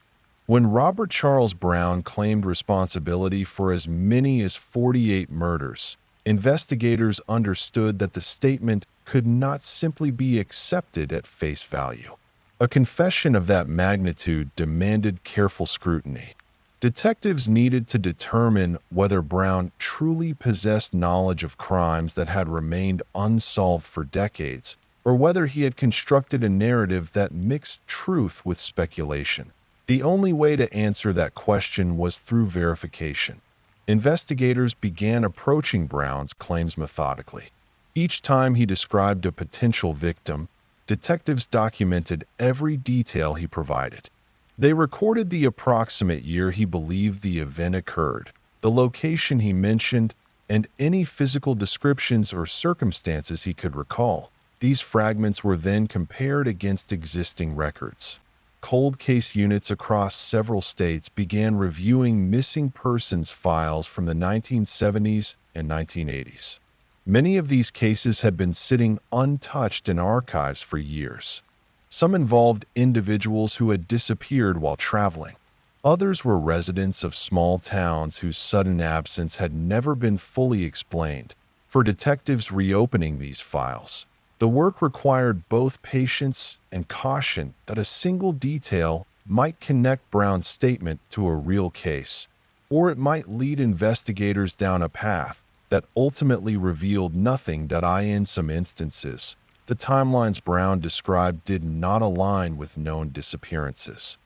When Robert Charles Browne claimed responsibility for as many as 48 murders, investigators understood that the statement could not simply be accepted at face value. A confession of that magnitude demanded careful scrutiny. Detectives needed to determine whether Browne truly possessed knowledge of crimes that had remained unsolved for decades, or whether he had constructed a narrative that mixed truth with speculation. The only way to answer that question was through verification. Investigators began approaching Browne's claims methodically. Each time he described a potential victim, detectives documented every detail he provided. They recorded the approximate year he believed the event occurred, the location he mentioned, and any physical descriptions or circumstances he could recall. These fragments were then compared against existing records. Cold case units across several states began reviewing missing persons files from the 1970s and 1980s. Many of these cases had been sitting untouched in archives for years. Some involved individuals who had disappeared while traveling. Others were residents of small towns whose sudden absence had never been fully explained. For detectives reopening these files, the work required both patience and caution that a single detail might connect Browne's statement to a real case, or it might lead investigators down a path that ultimately revealed nothing. In some instances, the timelines Browne described did not align with known disappearances.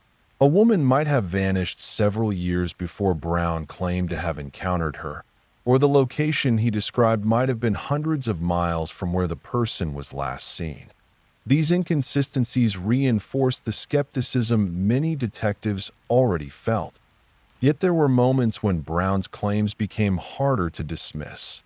A woman might have vanished several years before Browne claimed to have encountered her, or the location he described might have been hundreds of miles from where the person was last seen. These inconsistencies reinforced the skepticism many detectives already felt. Yet there were moments when Browne's claims became harder to dismiss.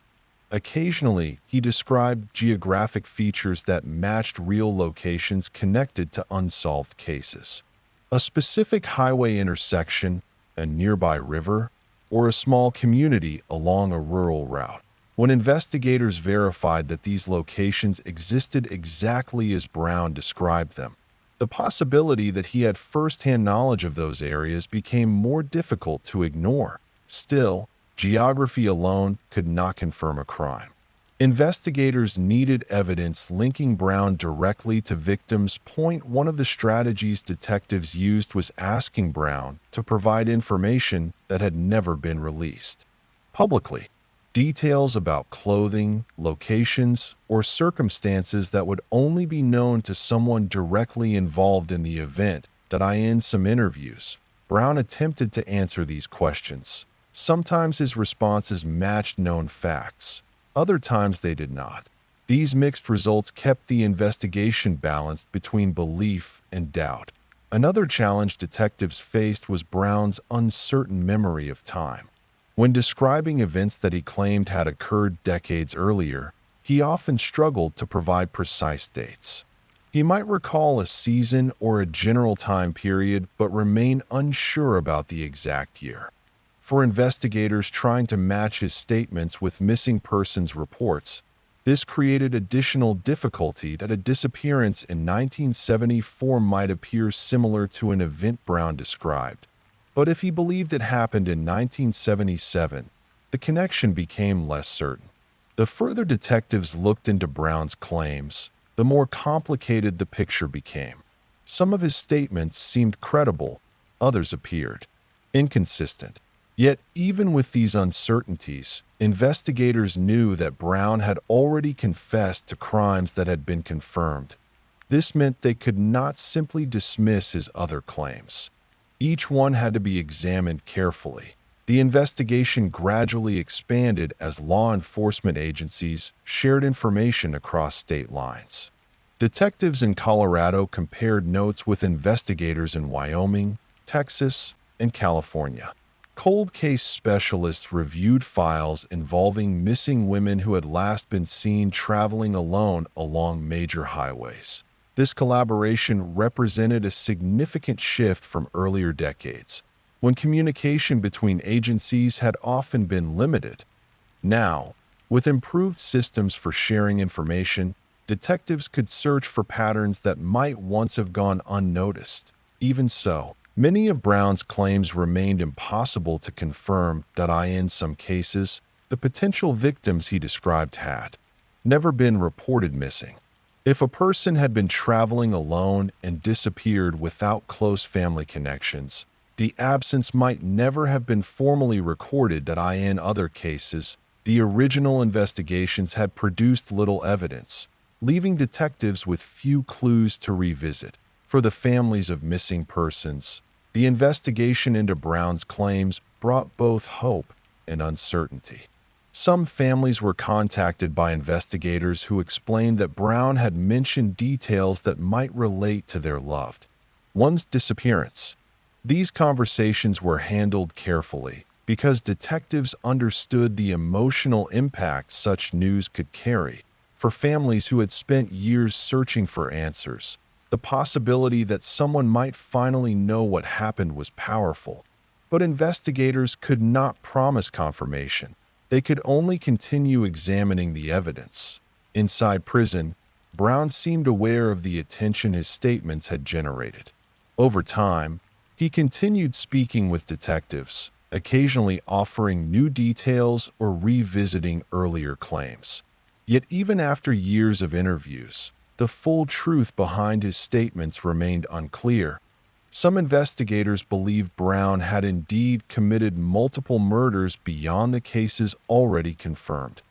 Occasionally, he described geographic features that matched real locations connected to unsolved cases. A specific highway intersection, a nearby river, or a small community along a rural route. When investigators verified that these locations existed exactly as Browne described them, the possibility that he had first-hand knowledge of those areas became more difficult to ignore. Still, geography alone could not confirm a crime. Investigators needed evidence linking Browne directly to victims. One of the strategies detectives used was asking Browne to provide information that had never been released publicly. Details about clothing, locations, or circumstances that would only be known to someone directly involved in the event. In some interviews, Browne attempted to answer these questions. Sometimes his responses matched known facts. Other times they did not. These mixed results kept the investigation balanced between belief and doubt. Another challenge detectives faced was Browne's uncertain memory of time. When describing events that he claimed had occurred decades earlier, he often struggled to provide precise dates. He might recall a season or a general time period, but remain unsure about the exact year. For investigators trying to match his statements with missing persons reports, this created additional difficulty. A disappearance in 1974 might appear similar to an event Browne described, but if he believed it happened in 1977, the connection became less certain. The further detectives looked into Browne's claims, the more complicated the picture became. Some of his statements seemed credible, others appeared inconsistent. Yet, even with these uncertainties, investigators knew that Browne had already confessed to crimes that had been confirmed. This meant they could not simply dismiss his other claims. Each one had to be examined carefully. The investigation gradually expanded as law enforcement agencies shared information across state lines. Detectives in Colorado compared notes with investigators in Wyoming, Texas, and California. Cold case specialists reviewed files involving missing women who had last been seen traveling alone along major highways. This collaboration represented a significant shift from earlier decades, when communication between agencies had often been limited. Now, with improved systems for sharing information, detectives could search for patterns that might once have gone unnoticed. Even so, many of Browne's claims remained impossible to confirm. In some cases, the potential victims he described had never been reported missing. If a person had been traveling alone and disappeared without close family connections, the absence might never have been formally recorded. In other cases, the original investigations had produced little evidence, leaving detectives with few clues to revisit. For the families of missing persons, The investigation into Browne's claims brought both hope and uncertainty. Some families were contacted by investigators who explained that Browne had mentioned details that might relate to their loved one's disappearance. These conversations were handled carefully because detectives understood the emotional impact such news could carry. For families who had spent years searching for answers, the possibility that someone might finally know what happened was powerful. But investigators could not promise confirmation. They could only continue examining the evidence. Inside prison, Browne seemed aware of the attention his statements had generated. Over time, he continued speaking with detectives, occasionally offering new details or revisiting earlier claims. Yet even after years of interviews, the full truth behind his statements remained unclear. Some investigators believe Browne had indeed committed multiple murders beyond the cases already confirmed.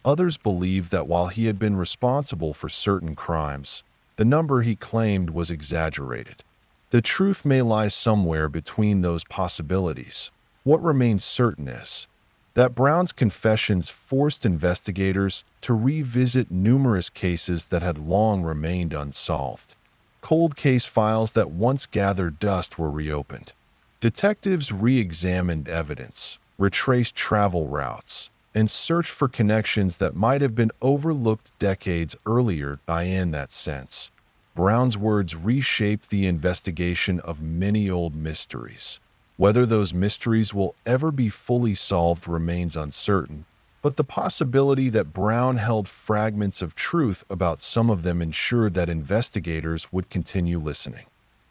Others believe that while he had been responsible for certain crimes, the number he claimed was exaggerated. The truth may lie somewhere between those possibilities. What remains certain is that Browne's confessions forced investigators to revisit numerous cases that had long remained unsolved. Cold case files that once gathered dust were reopened. Detectives re-examined evidence, retraced travel routes, and searched for connections that might have been overlooked decades earlier. In that sense, Browne's words reshaped the investigation of many old mysteries. Whether those mysteries will ever be fully solved remains uncertain, but the possibility that Browne held fragments of truth about some of them ensured that investigators would continue listening.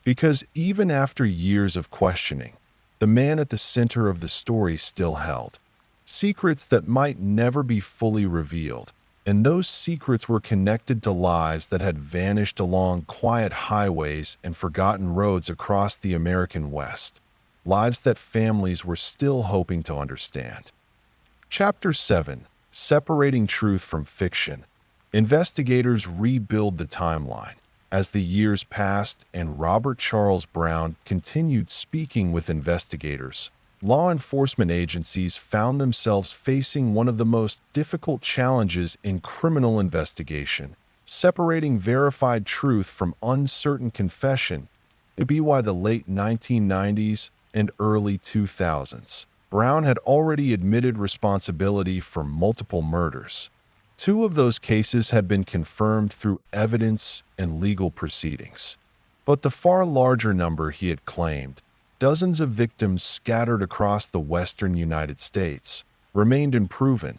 Because even after years of questioning, the man at the center of the story still held secrets that might never be fully revealed, and those secrets were connected to lives that had vanished along quiet highways and forgotten roads across the American West. Lives that families were still hoping to understand. Chapter 7: Separating Truth from Fiction. Investigators rebuild the timeline. As the years passed and Robert Charles Browne continued speaking with investigators, law enforcement agencies found themselves facing one of the most difficult challenges in criminal investigation: separating verified truth from uncertain confession. By the late 1990s and early 2000s, Browne had already admitted responsibility for multiple murders. Two of those cases had been confirmed through evidence and legal proceedings. But the far larger number he had claimed, dozens of victims scattered across the western United States, remained unproven.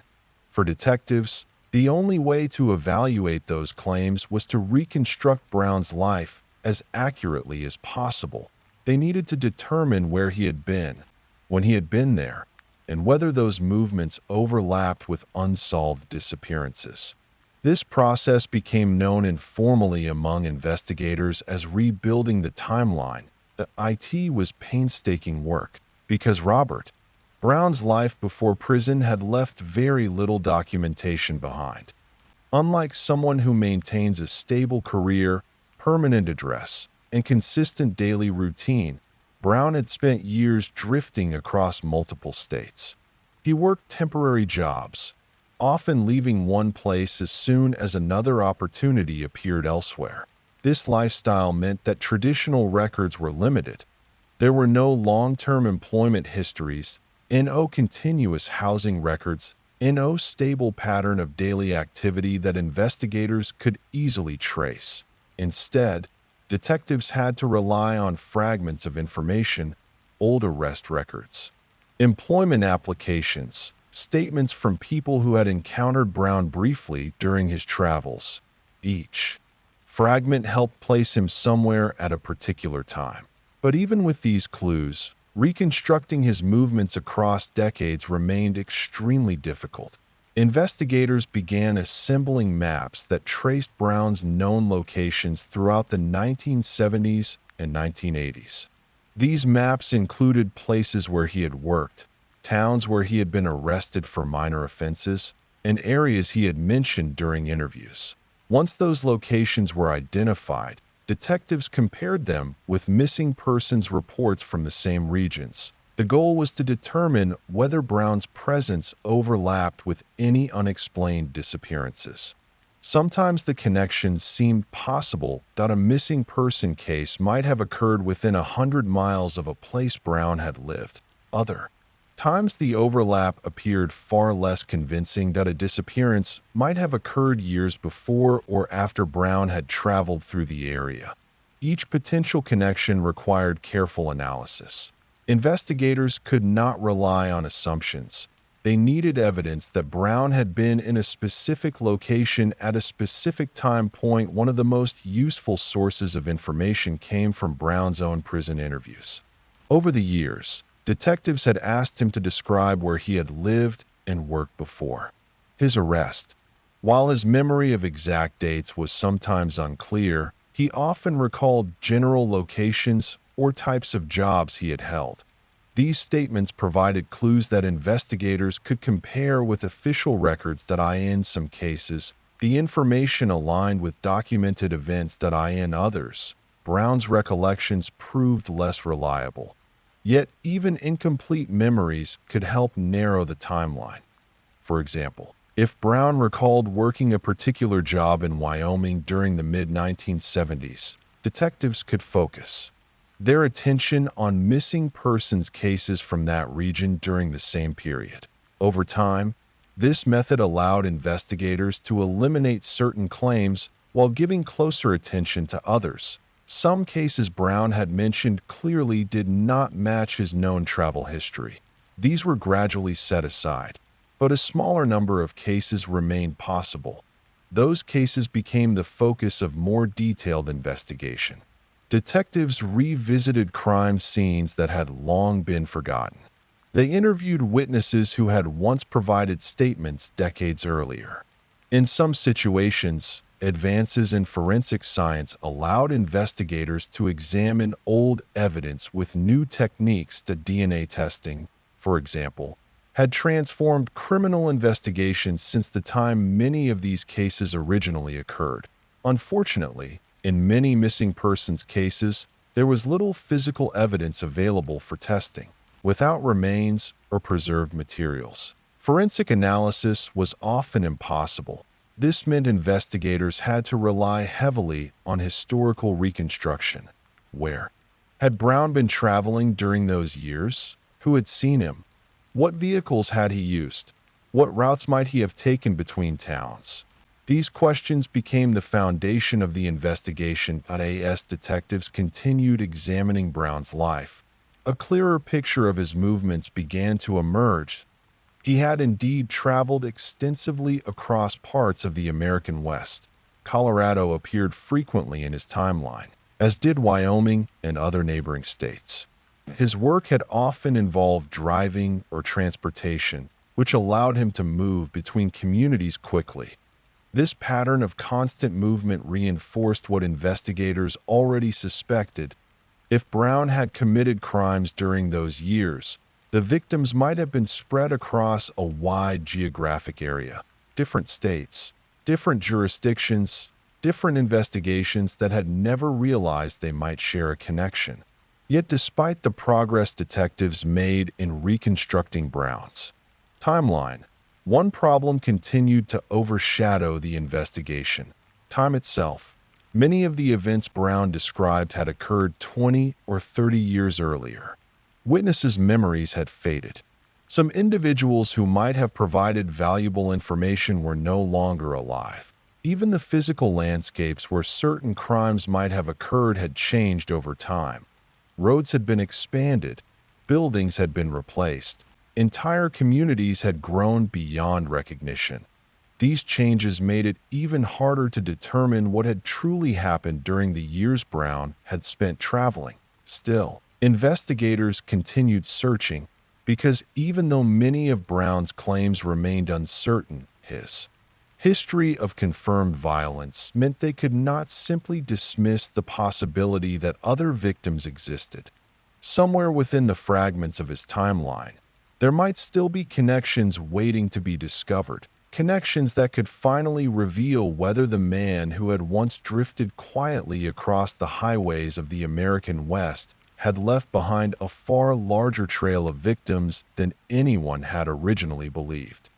For detectives, the only way to evaluate those claims was to reconstruct Browne's life as accurately as possible. They needed to determine where he had been, when he had been there, and whether those movements overlapped with unsolved disappearances. This process became known informally among investigators as rebuilding the timeline. The IT was painstaking work, because Robert Browne's life before prison had left very little documentation behind. Unlike someone who maintains a stable career, permanent address, and consistent daily routine, Browne had spent years drifting across multiple states. He worked temporary jobs, often leaving one place as soon as another opportunity appeared elsewhere. This lifestyle meant that traditional records were limited. There were no long-term employment histories, no continuous housing records, no stable pattern of daily activity that investigators could easily trace. Instead, detectives had to rely on fragments of information, old arrest records, employment applications, statements from people who had encountered Browne briefly during his travels. Each fragment helped place him somewhere at a particular time. But even with these clues, reconstructing his movements across decades remained extremely difficult. Investigators began assembling maps that traced Browne's known locations throughout the 1970s and 1980s. These maps included places where he had worked, towns where he had been arrested for minor offenses, and areas he had mentioned during interviews. Once those locations were identified, detectives compared them with missing persons reports from the same regions. The goal was to determine whether Browne's presence overlapped with any unexplained disappearances. Sometimes the connections seemed possible that a missing person case might have occurred within 100 miles of a place Browne had lived. Other times the overlap appeared far less convincing that a disappearance might have occurred years before or after Browne had traveled through the area. Each potential connection required careful analysis. Investigators could not rely on assumptions. They needed evidence that Browne had been in a specific location at a specific time point. One of the most useful sources of information came from Browne's own prison interviews. Over the years, detectives had asked him to describe where he had lived and worked before his arrest. While his memory of exact dates was sometimes unclear, he often recalled general locations or types of jobs he had held. These statements provided clues that investigators could compare with official records. In some cases, the information aligned with documented events. In others, Browne's recollections proved less reliable. Yet, even incomplete memories could help narrow the timeline. For example, if Browne recalled working a particular job in Wyoming during the mid-1970s, detectives could focus their attention on missing persons cases from that region during the same period. Over time, this method allowed investigators to eliminate certain claims while giving closer attention to others. Some cases Browne had mentioned clearly did not match his known travel history. These were gradually set aside, but a smaller number of cases remained possible. Those cases became the focus of more detailed investigation. Detectives revisited crime scenes that had long been forgotten. They interviewed witnesses who had once provided statements decades earlier. In some situations, advances in forensic science allowed investigators to examine old evidence with new techniques. DNA testing, for example, had transformed criminal investigations since the time many of these cases originally occurred. Unfortunately, in many missing persons cases, there was little physical evidence available for testing. Without remains or preserved materials, forensic analysis was often impossible. This meant investigators had to rely heavily on historical reconstruction. Where had Browne been traveling during those years? Who had seen him? What vehicles had he used? What routes might he have taken between towns? These questions became the foundation of the investigation. As detectives continued examining Browne's life, a clearer picture of his movements began to emerge. He had indeed traveled extensively across parts of the American West. Colorado appeared frequently in his timeline, as did Wyoming and other neighboring states. His work had often involved driving or transportation, which allowed him to move between communities quickly. This pattern of constant movement reinforced what investigators already suspected. If Browne had committed crimes during those years, the victims might have been spread across a wide geographic area, different states, different jurisdictions, different investigations that had never realized they might share a connection. Yet despite the progress detectives made in reconstructing Browne's timeline, one problem continued to overshadow the investigation: time itself. Many of the events Browne described had occurred 20 or 30 years earlier. Witnesses' memories had faded. Some individuals who might have provided valuable information were no longer alive. Even the physical landscapes where certain crimes might have occurred had changed over time. Roads had been expanded, buildings had been replaced, entire communities had grown beyond recognition. These changes made it even harder to determine what had truly happened during the years Browne had spent traveling. Still, investigators continued searching because even though many of Browne's claims remained uncertain, his history of confirmed violence meant they could not simply dismiss the possibility that other victims existed. Somewhere within the fragments of his timeline, there might still be connections waiting to be discovered. connections that could finally reveal whether the man who had once drifted quietly across the highways of the American West had left behind a far larger trail of victims than anyone had originally believed.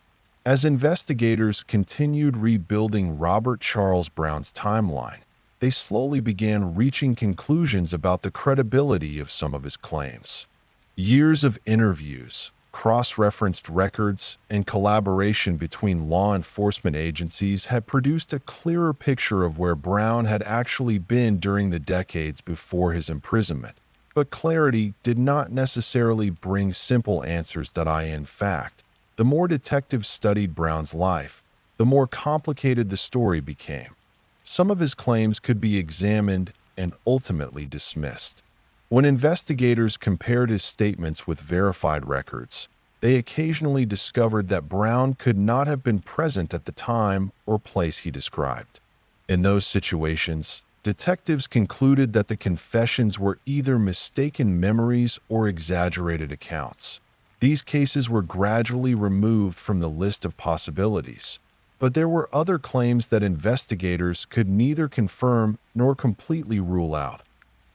As investigators continued rebuilding Robert Charles Browne's timeline, they slowly began reaching conclusions about the credibility of some of his claims. Years of interviews, cross-referenced records, and collaboration between law enforcement agencies had produced a clearer picture of where Browne had actually been during the decades before his imprisonment. But clarity did not necessarily bring simple answers in fact. The more detectives studied Browne's life, the more complicated the story became. Some of his claims could be examined and ultimately dismissed. When investigators compared his statements with verified records, they occasionally discovered that Browne could not have been present at the time or place he described. In those situations, detectives concluded that the confessions were either mistaken memories or exaggerated accounts. These cases were gradually removed from the list of possibilities, but there were other claims that investigators could neither confirm nor completely rule out.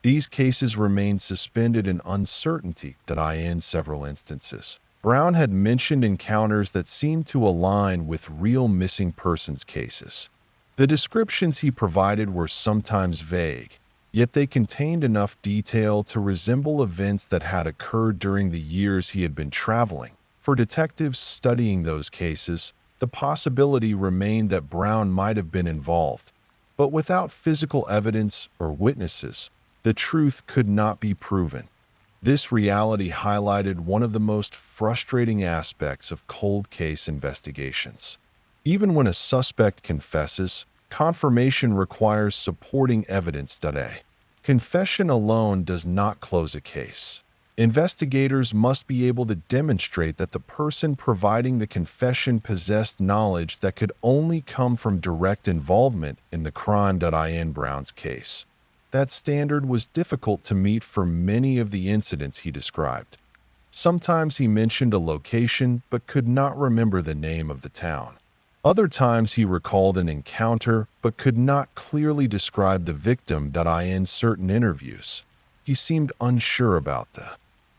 These cases remained suspended in uncertainty in several instances. Browne had mentioned encounters that seemed to align with real missing persons cases. The descriptions he provided were sometimes vague, yet they contained enough detail to resemble events that had occurred during the years he had been traveling. For detectives studying those cases, the possibility remained that Browne might have been involved. But without physical evidence or witnesses, the truth could not be proven. This reality highlighted one of the most frustrating aspects of cold case investigations. Even when a suspect confesses, confirmation requires supporting evidence. Confession alone does not close a case. Investigators must be able to demonstrate that the person providing the confession possessed knowledge that could only come from direct involvement in the crime. In Browne's case, that standard was difficult to meet for many of the incidents he described. Sometimes he mentioned a location but could not remember the name of the town. Other times he recalled an encounter but could not clearly describe the victim. In certain interviews, he seemed unsure about the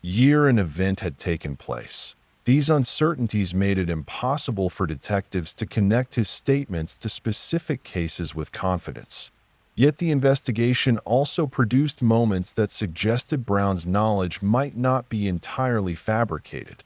year an event had taken place. These uncertainties made it impossible for detectives to connect his statements to specific cases with confidence. Yet the investigation also produced moments that suggested Browne's knowledge might not be entirely fabricated.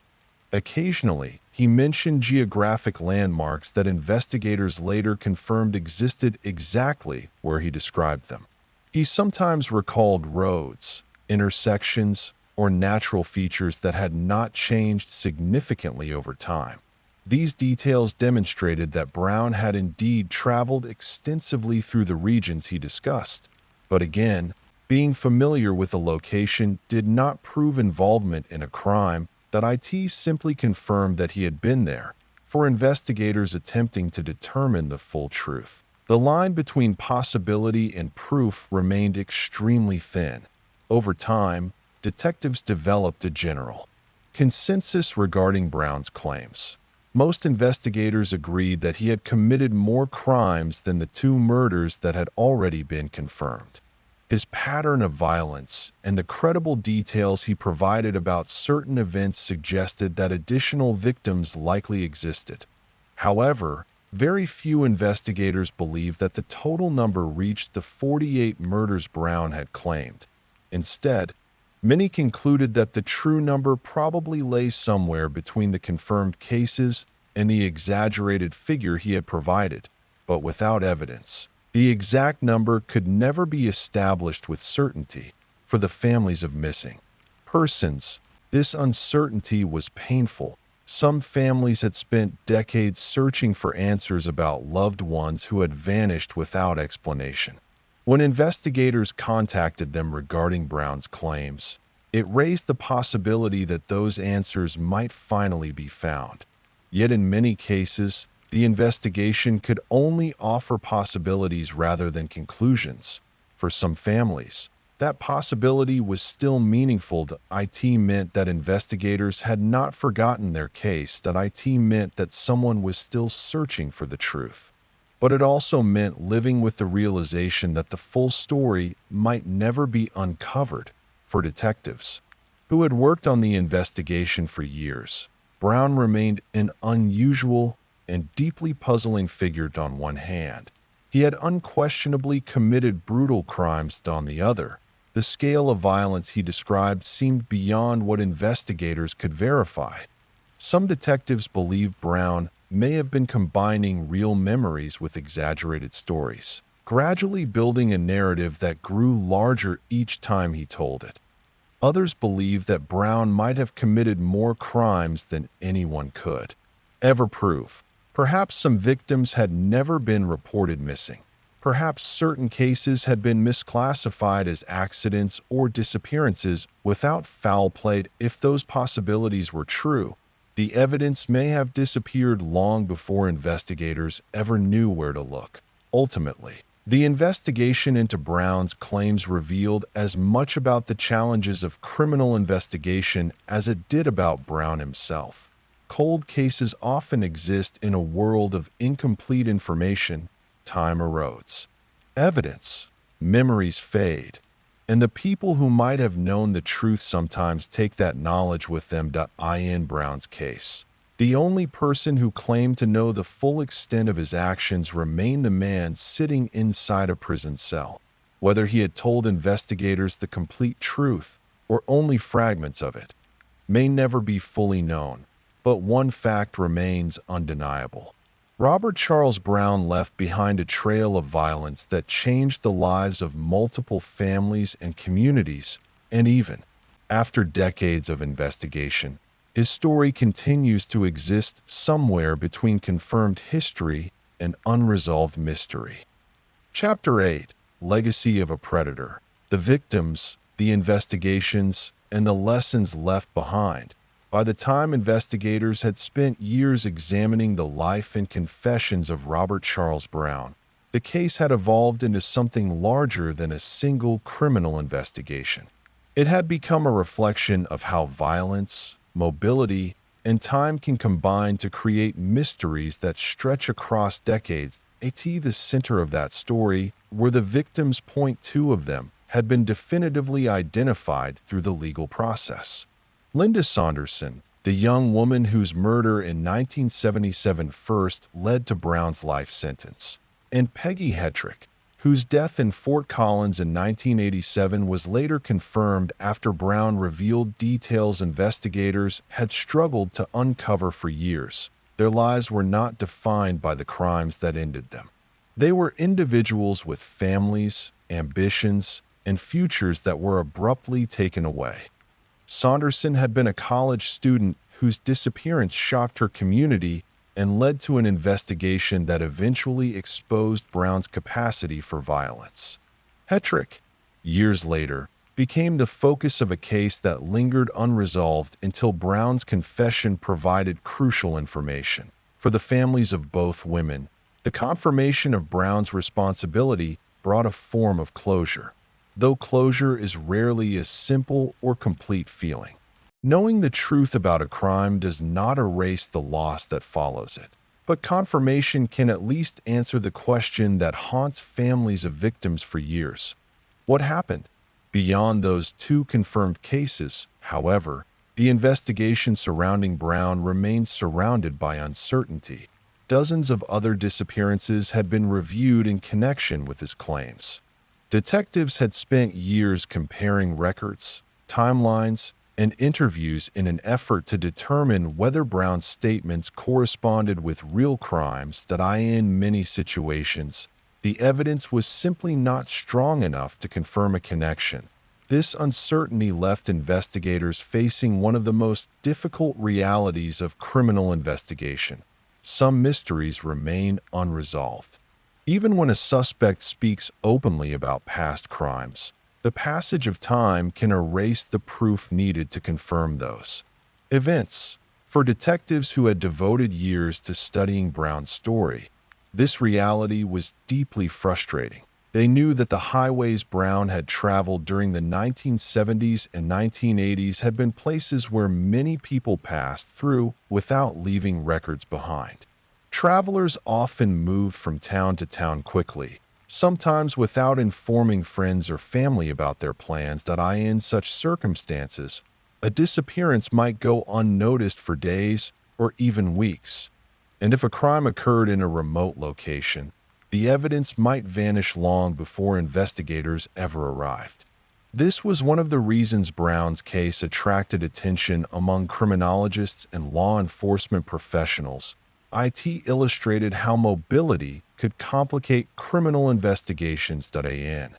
Occasionally, he mentioned geographic landmarks that investigators later confirmed existed exactly where he described them. He sometimes recalled roads, intersections, or natural features that had not changed significantly over time. These details demonstrated that Browne had indeed traveled extensively through the regions he discussed. But again, being familiar with a location did not prove involvement in a crime. It simply confirmed that he had been there, for investigators attempting to determine the full truth. The line between possibility and proof remained extremely thin. Over time, detectives developed a general consensus regarding Browne's claims. Most investigators agreed that he had committed more crimes than the two murders that had already been confirmed. His pattern of violence and the credible details he provided about certain events suggested that additional victims likely existed. However, very few investigators believed that the total number reached the 48 murders Browne had claimed. Instead, many concluded that the true number probably lay somewhere between the confirmed cases and the exaggerated figure he had provided, but without evidence. The exact number could never be established with certainty for the families of missing persons. This uncertainty was painful. Some families had spent decades searching for answers about loved ones who had vanished without explanation. When investigators contacted them regarding Browne's claims, it raised the possibility that those answers might finally be found. Yet in many cases, the investigation could only offer possibilities rather than conclusions. For some families, That possibility was still meaningful to IT meant that investigators had not forgotten their case, that IT meant that someone was still searching for the truth. But it also meant living with the realization that the full story might never be uncovered. For detectives who had worked on the investigation for years, Brown remained an unusual and deeply puzzling figure on one hand. He had unquestionably committed brutal crimes on the other. The scale of violence he described seemed beyond what investigators could verify. Some detectives believe Brown may have been combining real memories with exaggerated stories, gradually building a narrative that grew larger each time he told it. Others believe that Brown might have committed more crimes than anyone could ever prove. Perhaps some victims had never been reported missing. Perhaps certain cases had been misclassified as accidents or disappearances without foul play. If those possibilities were true, the evidence may have disappeared long before investigators ever knew where to look. Ultimately, the investigation into Brown's claims revealed as much about the challenges of criminal investigation as it did about Brown himself. Cold cases often exist in a world of incomplete information. Time erodes. Evidence, memories fade, and the people who might have known the truth sometimes take that knowledge with them. In Brown's case, the only person who claimed to know the full extent of his actions remained the man sitting inside a prison cell. Whether he had told investigators the complete truth or only fragments of it may never be fully known, but one fact remains undeniable. Robert Charles Browne left behind a trail of violence that changed the lives of multiple families and communities, and even after decades of investigation, his story continues to exist somewhere between confirmed history and unresolved mystery. Chapter 8: Legacy of a Predator. The victims, the investigations, and the lessons left behind. By the time investigators had spent years examining the life and confessions of Robert Charles Browne, the case had evolved into something larger than a single criminal investigation. It had become a reflection of how violence, mobility, and time can combine to create mysteries that stretch across decades. At the center of that story were the victims. Two of them had been definitively identified through the legal process. Linda Saunderson, the young woman whose murder in 1977 first led to Brown's life sentence, and Peggy Hetrick, whose death in Fort Collins in 1987 was later confirmed after Browne revealed details investigators had struggled to uncover for years. Their lives were not defined by the crimes that ended them. They were individuals with families, ambitions, and futures that were abruptly taken away. Saunderson had been a college student whose disappearance shocked her community and led to an investigation that eventually exposed Brown's capacity for violence. Hetrick, years later, became the focus of a case that lingered unresolved until Brown's confession provided crucial information. For the families of both women, the confirmation of Brown's responsibility brought a form of closure, though closure is rarely a simple or complete feeling. Knowing the truth about a crime does not erase the loss that follows it, but confirmation can at least answer the question that haunts families of victims for years. What happened? Beyond those two confirmed cases, however, the investigation surrounding Browne remained surrounded by uncertainty. Dozens of other disappearances had been reviewed in connection with his claims. Detectives had spent years comparing records, timelines, and interviews in an effort to determine whether Brown's statements corresponded with real crimes. In many situations, the evidence was simply not strong enough to confirm a connection. This uncertainty left investigators facing one of the most difficult realities of criminal investigation. Some mysteries remain unresolved. Even when a suspect speaks openly about past crimes, the passage of time can erase the proof needed to confirm those events. For detectives who had devoted years to studying Brown's story, this reality was deeply frustrating. They knew that the highways Browne had traveled during the 1970s and 1980s had been places where many people passed through without leaving records behind. Travelers often moved from town to town quickly, sometimes without informing friends or family about their plans. In such circumstances, a disappearance might go unnoticed for days or even weeks. And if a crime occurred in a remote location, the evidence might vanish long before investigators ever arrived. This was one of the reasons Browne's case attracted attention among criminologists and law enforcement professionals. It illustrated how mobility could complicate criminal investigations. An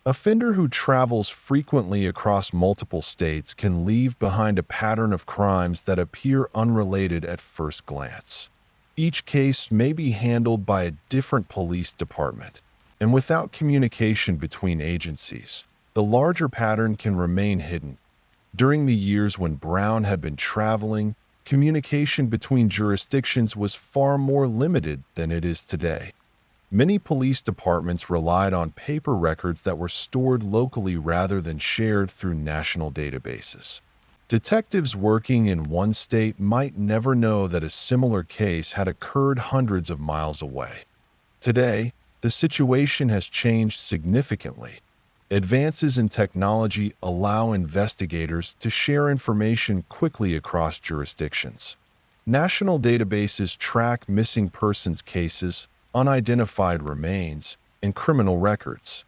offender who travels frequently across multiple states can leave behind a pattern of crimes that appear unrelated at first glance. Each case may be handled by a different police department, and without communication between agencies, the larger pattern can remain hidden. During the years when Browne had been traveling, communication between jurisdictions was far more limited than it is today. Many police departments relied on paper records that were stored locally rather than shared through national databases. Detectives working in one state might never know that a similar case had occurred hundreds of miles away. Today, the situation has changed significantly. Advances in technology allow investigators to share information quickly across jurisdictions. National databases track missing persons cases, unidentified remains, and criminal records.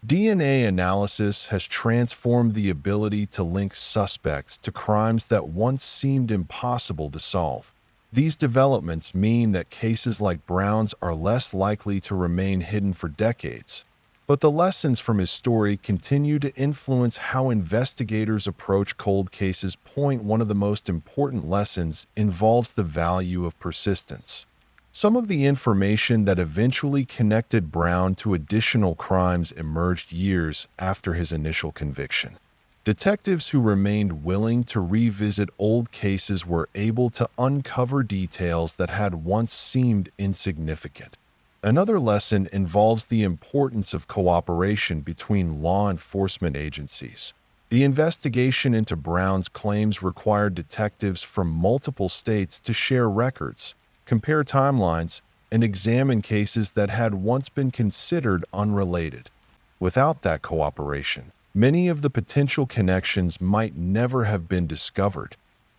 DNA analysis has transformed the ability to link suspects to crimes that once seemed impossible to solve. These developments mean that cases like Browne's are less likely to remain hidden for decades. But the lessons from his story continue to influence how investigators approach cold cases. One of the most important lessons involves the value of persistence. Some of the information that eventually connected Browne to additional crimes emerged years after his initial conviction. Detectives who remained willing to revisit old cases were able to uncover details that had once seemed insignificant. Another lesson involves the importance of cooperation between law enforcement agencies. The investigation into Browne's claims required detectives from multiple states to share records, compare timelines, and examine cases that had once been considered unrelated. Without that cooperation, many of the potential connections might never have been discovered.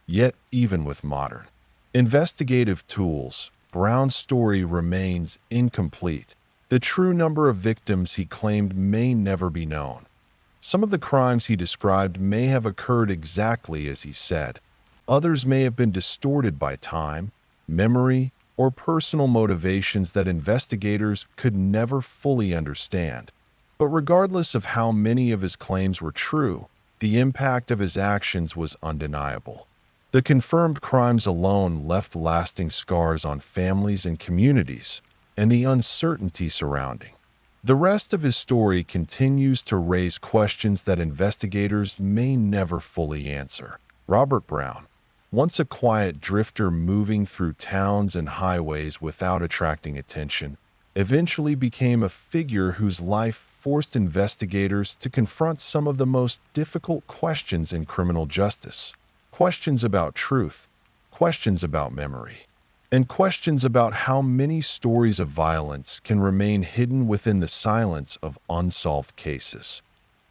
Yet, even with modern investigative tools, Browne's story remains incomplete. The true number of victims he claimed may never be known. Some of the crimes he described may have occurred exactly as he said. Others may have been distorted by time, memory, or personal motivations that investigators could never fully understand. But regardless of how many of his claims were true, the impact of his actions was undeniable. The confirmed crimes alone left lasting scars on families and communities, and the uncertainty surrounding the rest of his story continues to raise questions that investigators may never fully answer. Robert Browne, once a quiet drifter moving through towns and highways without attracting attention, eventually became a figure whose life forced investigators to confront some of the most difficult questions in criminal justice. Questions about truth, questions about memory, and questions about how many stories of violence can remain hidden within the silence of unsolved cases.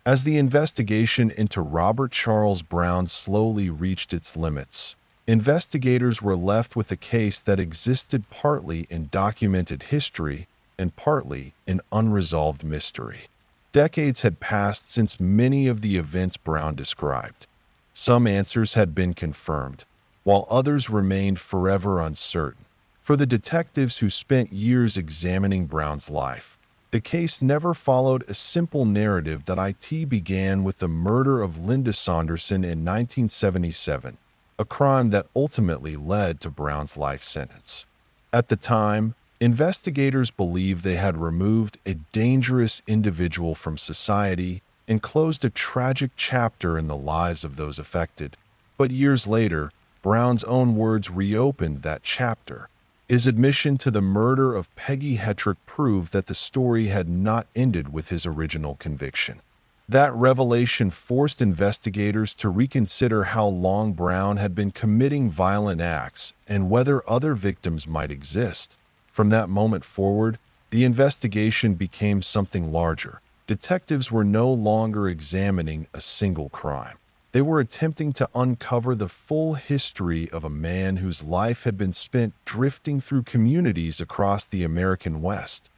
As the investigation into Robert Charles Browne slowly reached its limits, investigators were left with a case that existed partly in documented history and partly in unresolved mystery. Decades had passed since many of the events Browne described. Some answers had been confirmed, while others remained forever uncertain. For the detectives who spent years examining Browne's life, the case never followed a simple narrative. It began with the murder of Linda Saunderson in 1977, a crime that ultimately led to Browne's life sentence. At the time, investigators believed they had removed a dangerous individual from society and closed a tragic chapter in the lives of those affected. But years later, Browne's own words reopened that chapter. His admission to the murder of Peggy Hetrick proved that the story had not ended with his original conviction. That revelation forced investigators to reconsider how long Browne had been committing violent acts and whether other victims might exist. From that moment forward, the investigation became something larger. Detectives were no longer examining a single crime. They were attempting to uncover the full history of a man whose life had been spent drifting through communities across the American West.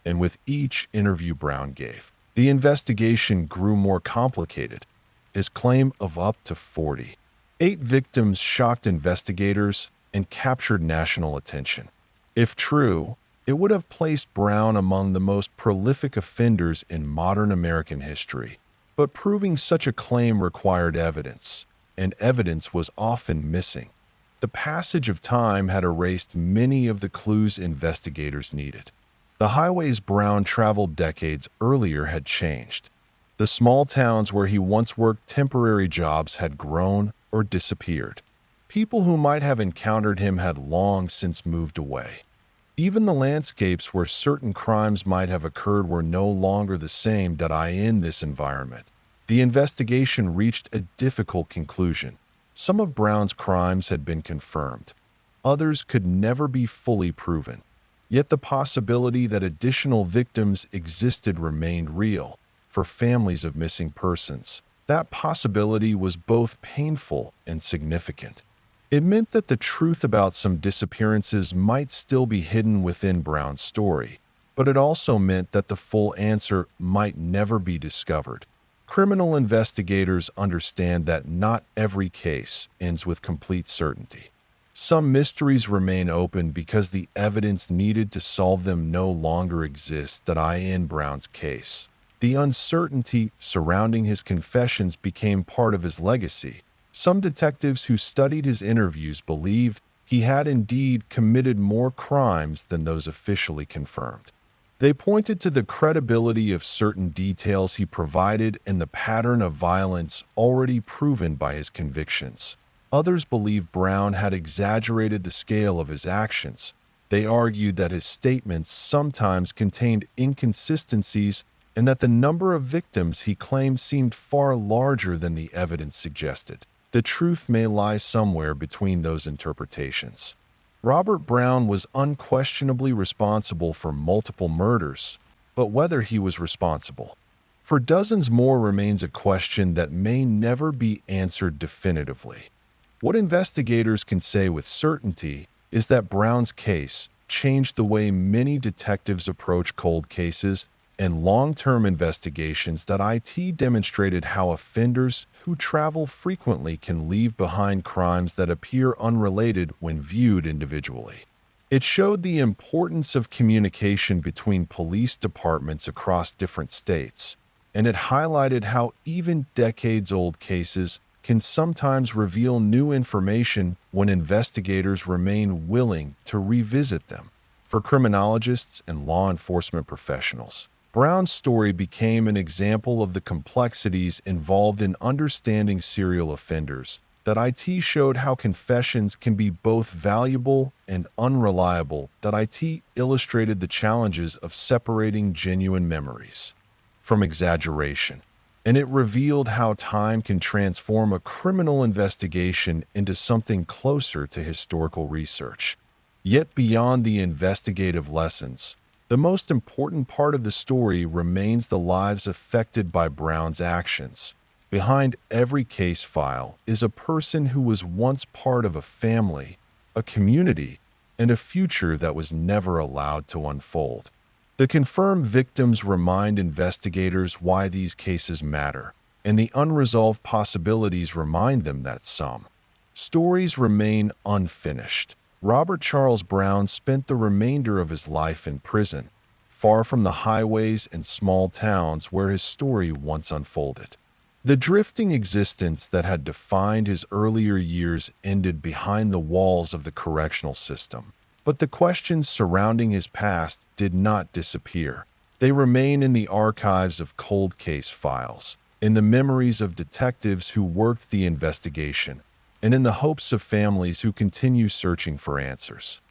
And with each interview Browne gave, the investigation grew more complicated. His claim of up to 48 victims shocked investigators and captured national attention. If true, it would have placed Browne among the most prolific offenders in modern American history. But proving such a claim required evidence, and evidence was often missing. The passage of time had erased many of the clues investigators needed. The highways Browne traveled decades earlier had changed. The small towns where he once worked temporary jobs had grown or disappeared. People who might have encountered him had long since moved away. Even the landscapes where certain crimes might have occurred were no longer the same. In this environment, the investigation reached a difficult conclusion. Some of Browne's crimes had been confirmed. Others could never be fully proven. Yet the possibility that additional victims existed remained real. For families of missing persons, that possibility was both painful and significant. It meant that the truth about some disappearances might still be hidden within Browne's story, but it also meant that the full answer might never be discovered. Criminal investigators understand that not every case ends with complete certainty. Some mysteries remain open because the evidence needed to solve them no longer exists. In Browne's case, the uncertainty surrounding his confessions became part of his legacy. Some detectives who studied his interviews believed he had indeed committed more crimes than those officially confirmed. They pointed to the credibility of certain details he provided and the pattern of violence already proven by his convictions. Others believed Browne had exaggerated the scale of his actions. They argued that his statements sometimes contained inconsistencies and that the number of victims he claimed seemed far larger than the evidence suggested. The truth may lie somewhere between those interpretations. Robert Browne was unquestionably responsible for multiple murders, but whether he was responsible for dozens more remains a question that may never be answered definitively. What investigators can say with certainty is that Browne's case changed the way many detectives approach cold cases and long-term investigations. It demonstrated how offenders who travel frequently can leave behind crimes that appear unrelated when viewed individually. It showed the importance of communication between police departments across different states, and it highlighted how even decades-old cases can sometimes reveal new information when investigators remain willing to revisit them. For criminologists and law enforcement professionals, Browne's story became an example of the complexities involved in understanding serial offenders. It showed how confessions can be both valuable and unreliable. It illustrated the challenges of separating genuine memories from exaggeration, and it revealed how time can transform a criminal investigation into something closer to historical research. Yet beyond the investigative lessons, the most important part of the story remains the lives affected by Browne's actions. Behind every case file is a person who was once part of a family, a community, and a future that was never allowed to unfold. The confirmed victims remind investigators why these cases matter, and the unresolved possibilities remind them that some stories remain unfinished. Robert Charles Browne spent the remainder of his life in prison, far from the highways and small towns where his story once unfolded. The drifting existence that had defined his earlier years ended behind the walls of the correctional system. But the questions surrounding his past did not disappear. They remain in the archives of cold case files, in the memories of detectives who worked the investigation, and in the hopes of families who continue searching for answers.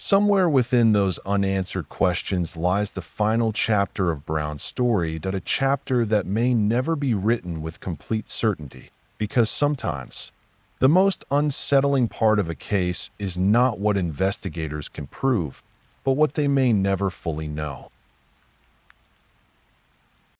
Somewhere within those unanswered questions lies the final chapter of Browne's story, a chapter that may never be written with complete certainty, because sometimes the most unsettling part of a case is not what investigators can prove, but what they may never fully know.